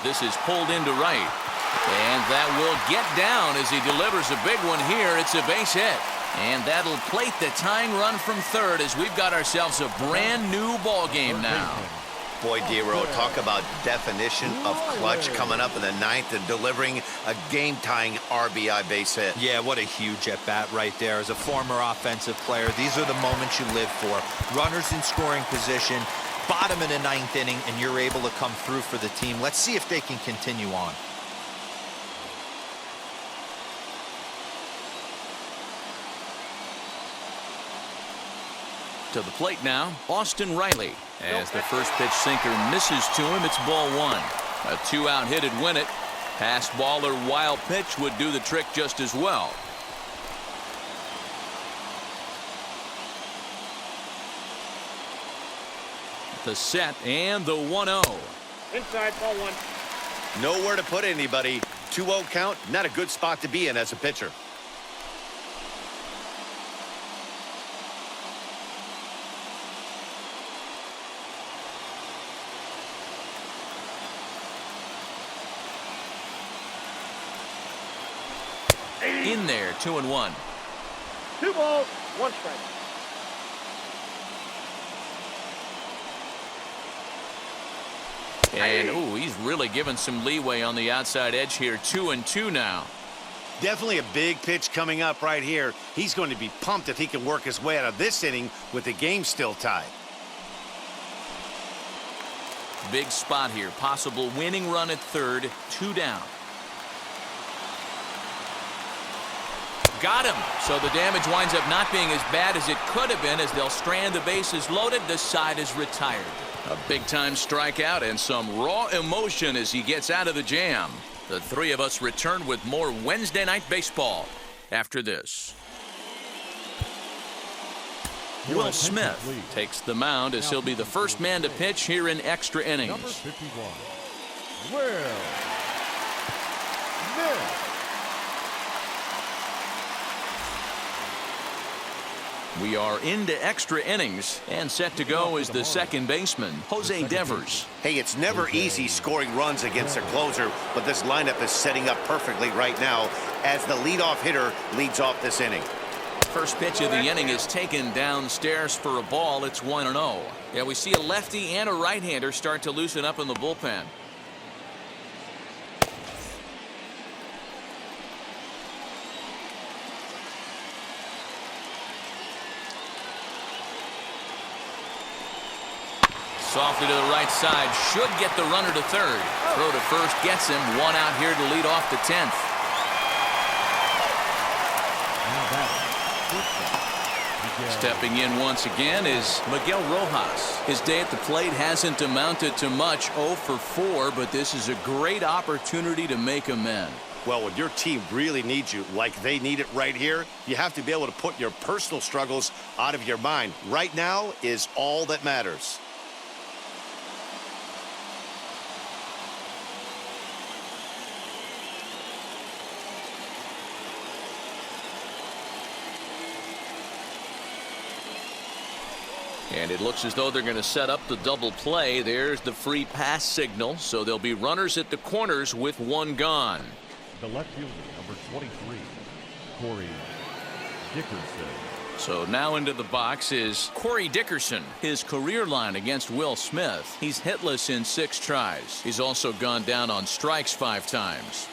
This is pulled into right. And that will get down as he delivers a big one here. It's a base hit. And that'll plate the tying run from third as we've got ourselves a brand new ball game now.
Boy, Dero, talk about definition of clutch coming up in the ninth and delivering a game-tying RBI base hit.
Yeah, what a huge at-bat right there. As a former offensive player, these are the moments you live for. Runners in scoring position, bottom of the ninth inning, and you're able to come through for the team. Let's see if they can continue on.
To the plate now, Austin Riley. As the first pitch sinker misses to him, it's ball one. A two-out hit'd win it. Pass ball or wild pitch would do the trick just as well. The set and the 1-0.
Inside, ball one.
Nowhere to put anybody. 2-0 count, not a good spot to be in as a pitcher.
In there, 2-1.
2 balls, 1 strike.
And, ooh, he's really given some leeway on the outside edge here. 2-2 now.
Definitely a big pitch coming up right here. He's going to be pumped if he can work his way out of this inning with the game still tied.
Big spot here. Possible winning run at third. 2 down. Got him. So the damage winds up not being as bad as it could have been as they'll strand the bases loaded. The side is retired. A big-time strikeout and some raw emotion as he gets out of the jam. The three of us return with more Wednesday Night Baseball after this. Will Smith takes the mound as he'll be the first man to pitch here in extra innings.
Number 51, Will Smith.
We are into extra innings, and set to go is the second baseman, Jose Devers.
Hey, it's never easy scoring runs against a closer, but this lineup is setting up perfectly right now as the leadoff hitter leads off this inning.
First pitch of the inning is taken downstairs for a ball. It's 1-0. Yeah, we see a lefty and a right-hander start to loosen up in the bullpen. Softly to the right side, should get the runner to third. Throw to first gets him. 1 out here to lead off the 10th. Stepping in once again is Miguel Rojas. His day at the plate hasn't amounted to much, 0 for 4, but this is a great opportunity to make amends.
Well, when your team really needs you like they need it right here, you have to be able to put your personal struggles out of your mind. Right now is all that matters.
And it looks as though they're going to set up the double play. There's the free pass signal, so there'll be runners at the corners with 1 gone.
The left fielder, number 23, Corey Dickerson.
So now into the box is Corey Dickerson. His career line against Will Smith. He's hitless in 6 tries. He's also gone down on strikes 5 times.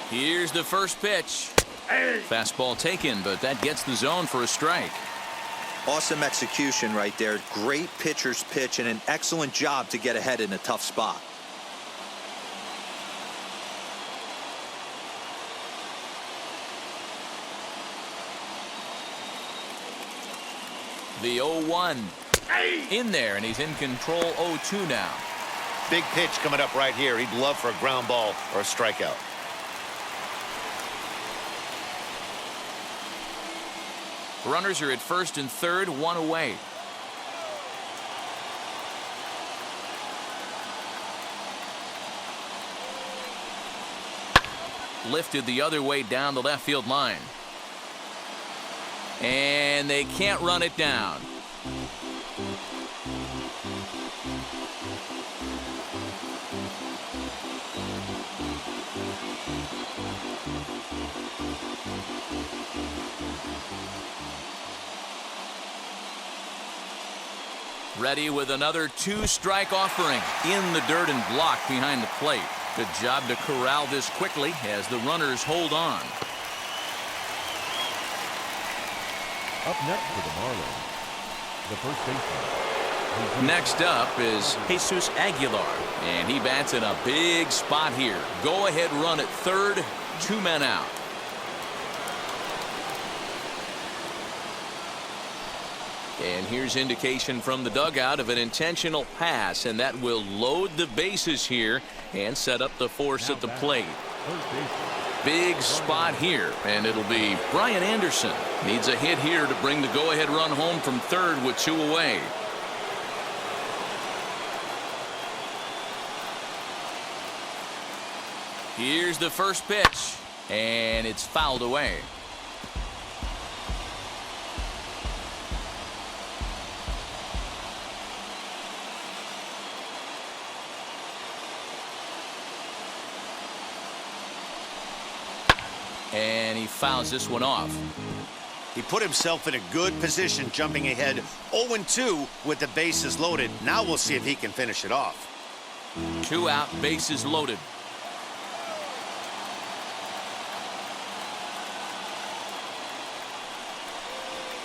Here's the first pitch. Fastball taken, but that gets the zone for a strike.
Awesome execution right there. Great pitcher's pitch and an excellent job to get ahead in a tough spot.
The 0-1 in there, and he's in control. 0-2 now.
Big pitch coming up right here. He'd love for a ground ball or a strikeout.
Runners are at first and third, 1 away. Lifted the other way down the left field line. And and they can't run it down. Ready with another two-strike offering. In the dirt and blocked behind the plate. Good job to corral this quickly as the runners hold on.
Up next for the Marlins, the first baseman.
Next up is Jesus Aguilar, and he bats in a big spot here. Go-ahead run at third, 2 men out. And here's indication from the dugout of an intentional pass, and that will load the bases here and set up the force at the plate. Big spot here, and it'll be Brian Anderson. Needs a hit here to bring the go-ahead run home from third with 2 away. Here's the first pitch, and it's fouled away. And he fouls this one off.
He put himself in a good position jumping ahead 0-2 with the bases loaded. Now we'll see if he can finish it off.
2 out, bases loaded.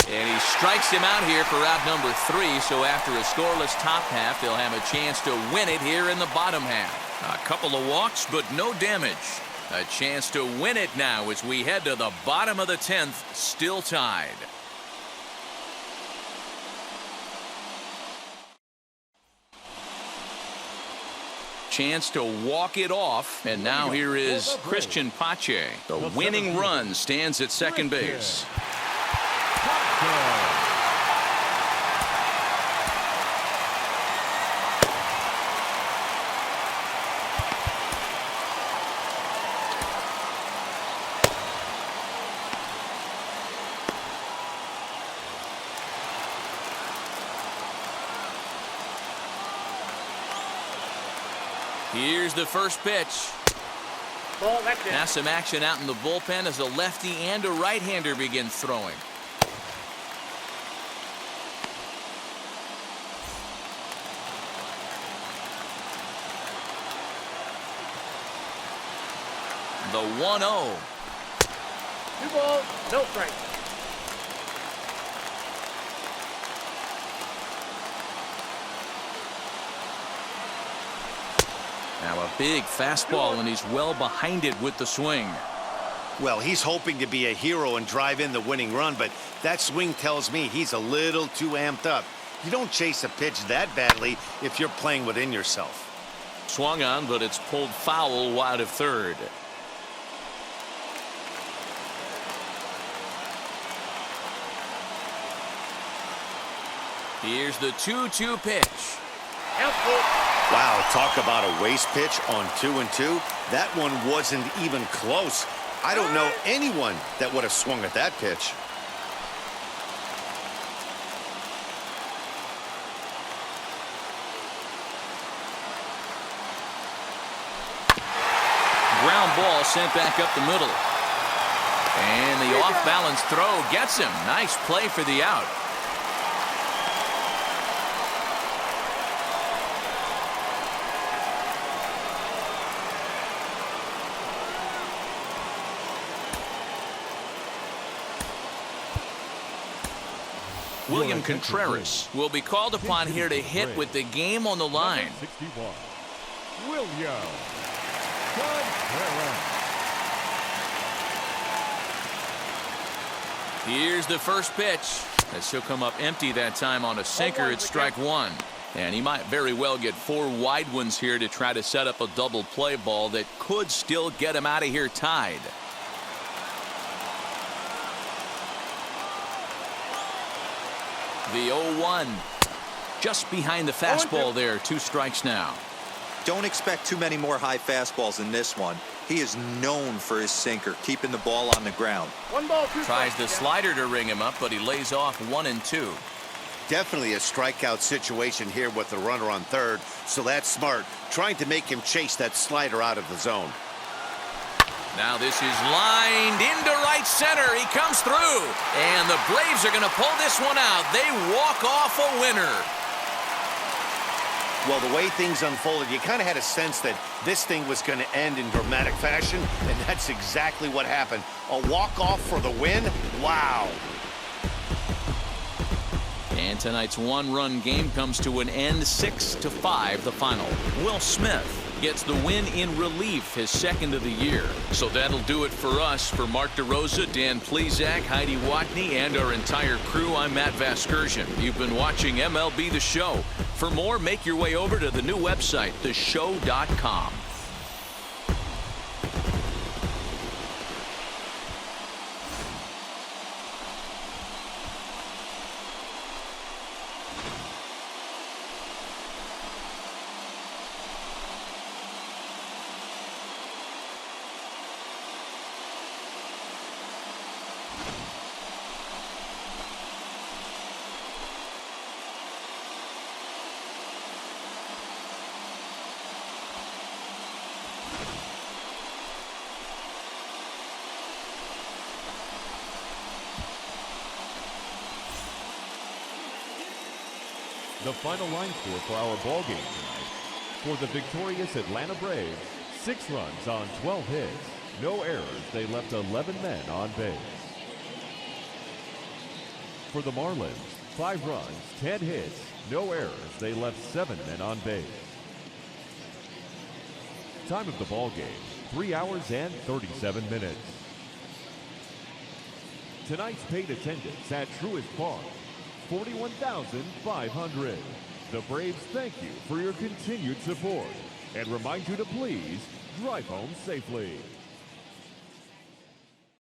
And he strikes him out here for out number 3. So after a scoreless top half, they'll have a chance to win it here in the bottom half. A couple of walks, but no damage. A chance to win it now as we head to the bottom of the 10th, still tied. Chance to walk it off, and now here is Christian Pache. The winning run stands at second base. Here's the first pitch.
Ball, that's it.
Now some action out in the bullpen as a lefty and a right-hander begin throwing. The 1-0.
2 balls, no strikes.
Now a big fastball, and he's well behind it with the swing.
Well, he's hoping to be a hero and drive in the winning run, but that swing tells me he's a little too amped up. You don't chase a pitch that badly if you're playing within yourself.
Swung on, but it's pulled foul wide of third. Here's the 2-2 pitch.
Wow, talk about a waste pitch on 2-2. That one wasn't even close. I don't know anyone that would have swung at that pitch.
Ground ball sent back up the middle. And the off-balance throw gets him. Nice play for the out. William Contreras will be called upon here to hit with the game on the line.
61. William Contreras.
Here's the first pitch. As he'll come up empty that time on a sinker, it's strike 1. And he might very well get 4 wide ones here to try to set up a double play ball that could still get him out of here tied. The 0-1. Just behind the fastball there. 2 strikes now.
Don't expect too many more high fastballs in this one. He is known for his sinker, keeping the ball on the ground.
1 ball, 2
Tries
strikes.
the slider to ring him up, but he lays off 1 and 2.
Definitely a strikeout situation here with the runner on third, so that's smart, trying to make him chase that slider out of the zone.
Now this is lined into right center. He comes through, and the Braves are going to pull this one out. They walk off a winner.
Well, the way things unfolded, you kind of had a sense that this thing was going to end in dramatic fashion, and that's exactly what happened. A walk-off for the win? Wow.
And tonight's one-run game comes to an end, 6-5 the final. Will Smith gets the win in relief, his second of the year. So that'll do it for us. For Mark DeRosa, Dan Plesac, Heidi Watney, and our entire crew, I'm Matt Vasgersian. You've been watching MLB The Show. For more, make your way over to the new website, theshow.com.
The final line score for our ball game tonight. For the victorious Atlanta Braves, 6 runs on 12 hits. No errors. They left 11 men on base. For the Marlins, 5 runs, 10 hits. No errors. They left 7 men on base. Time of the ball game, 3 hours and 37 minutes. Tonight's paid attendance at Truist Park, 41,500. The Braves thank you for your continued support and remind you to please drive home safely.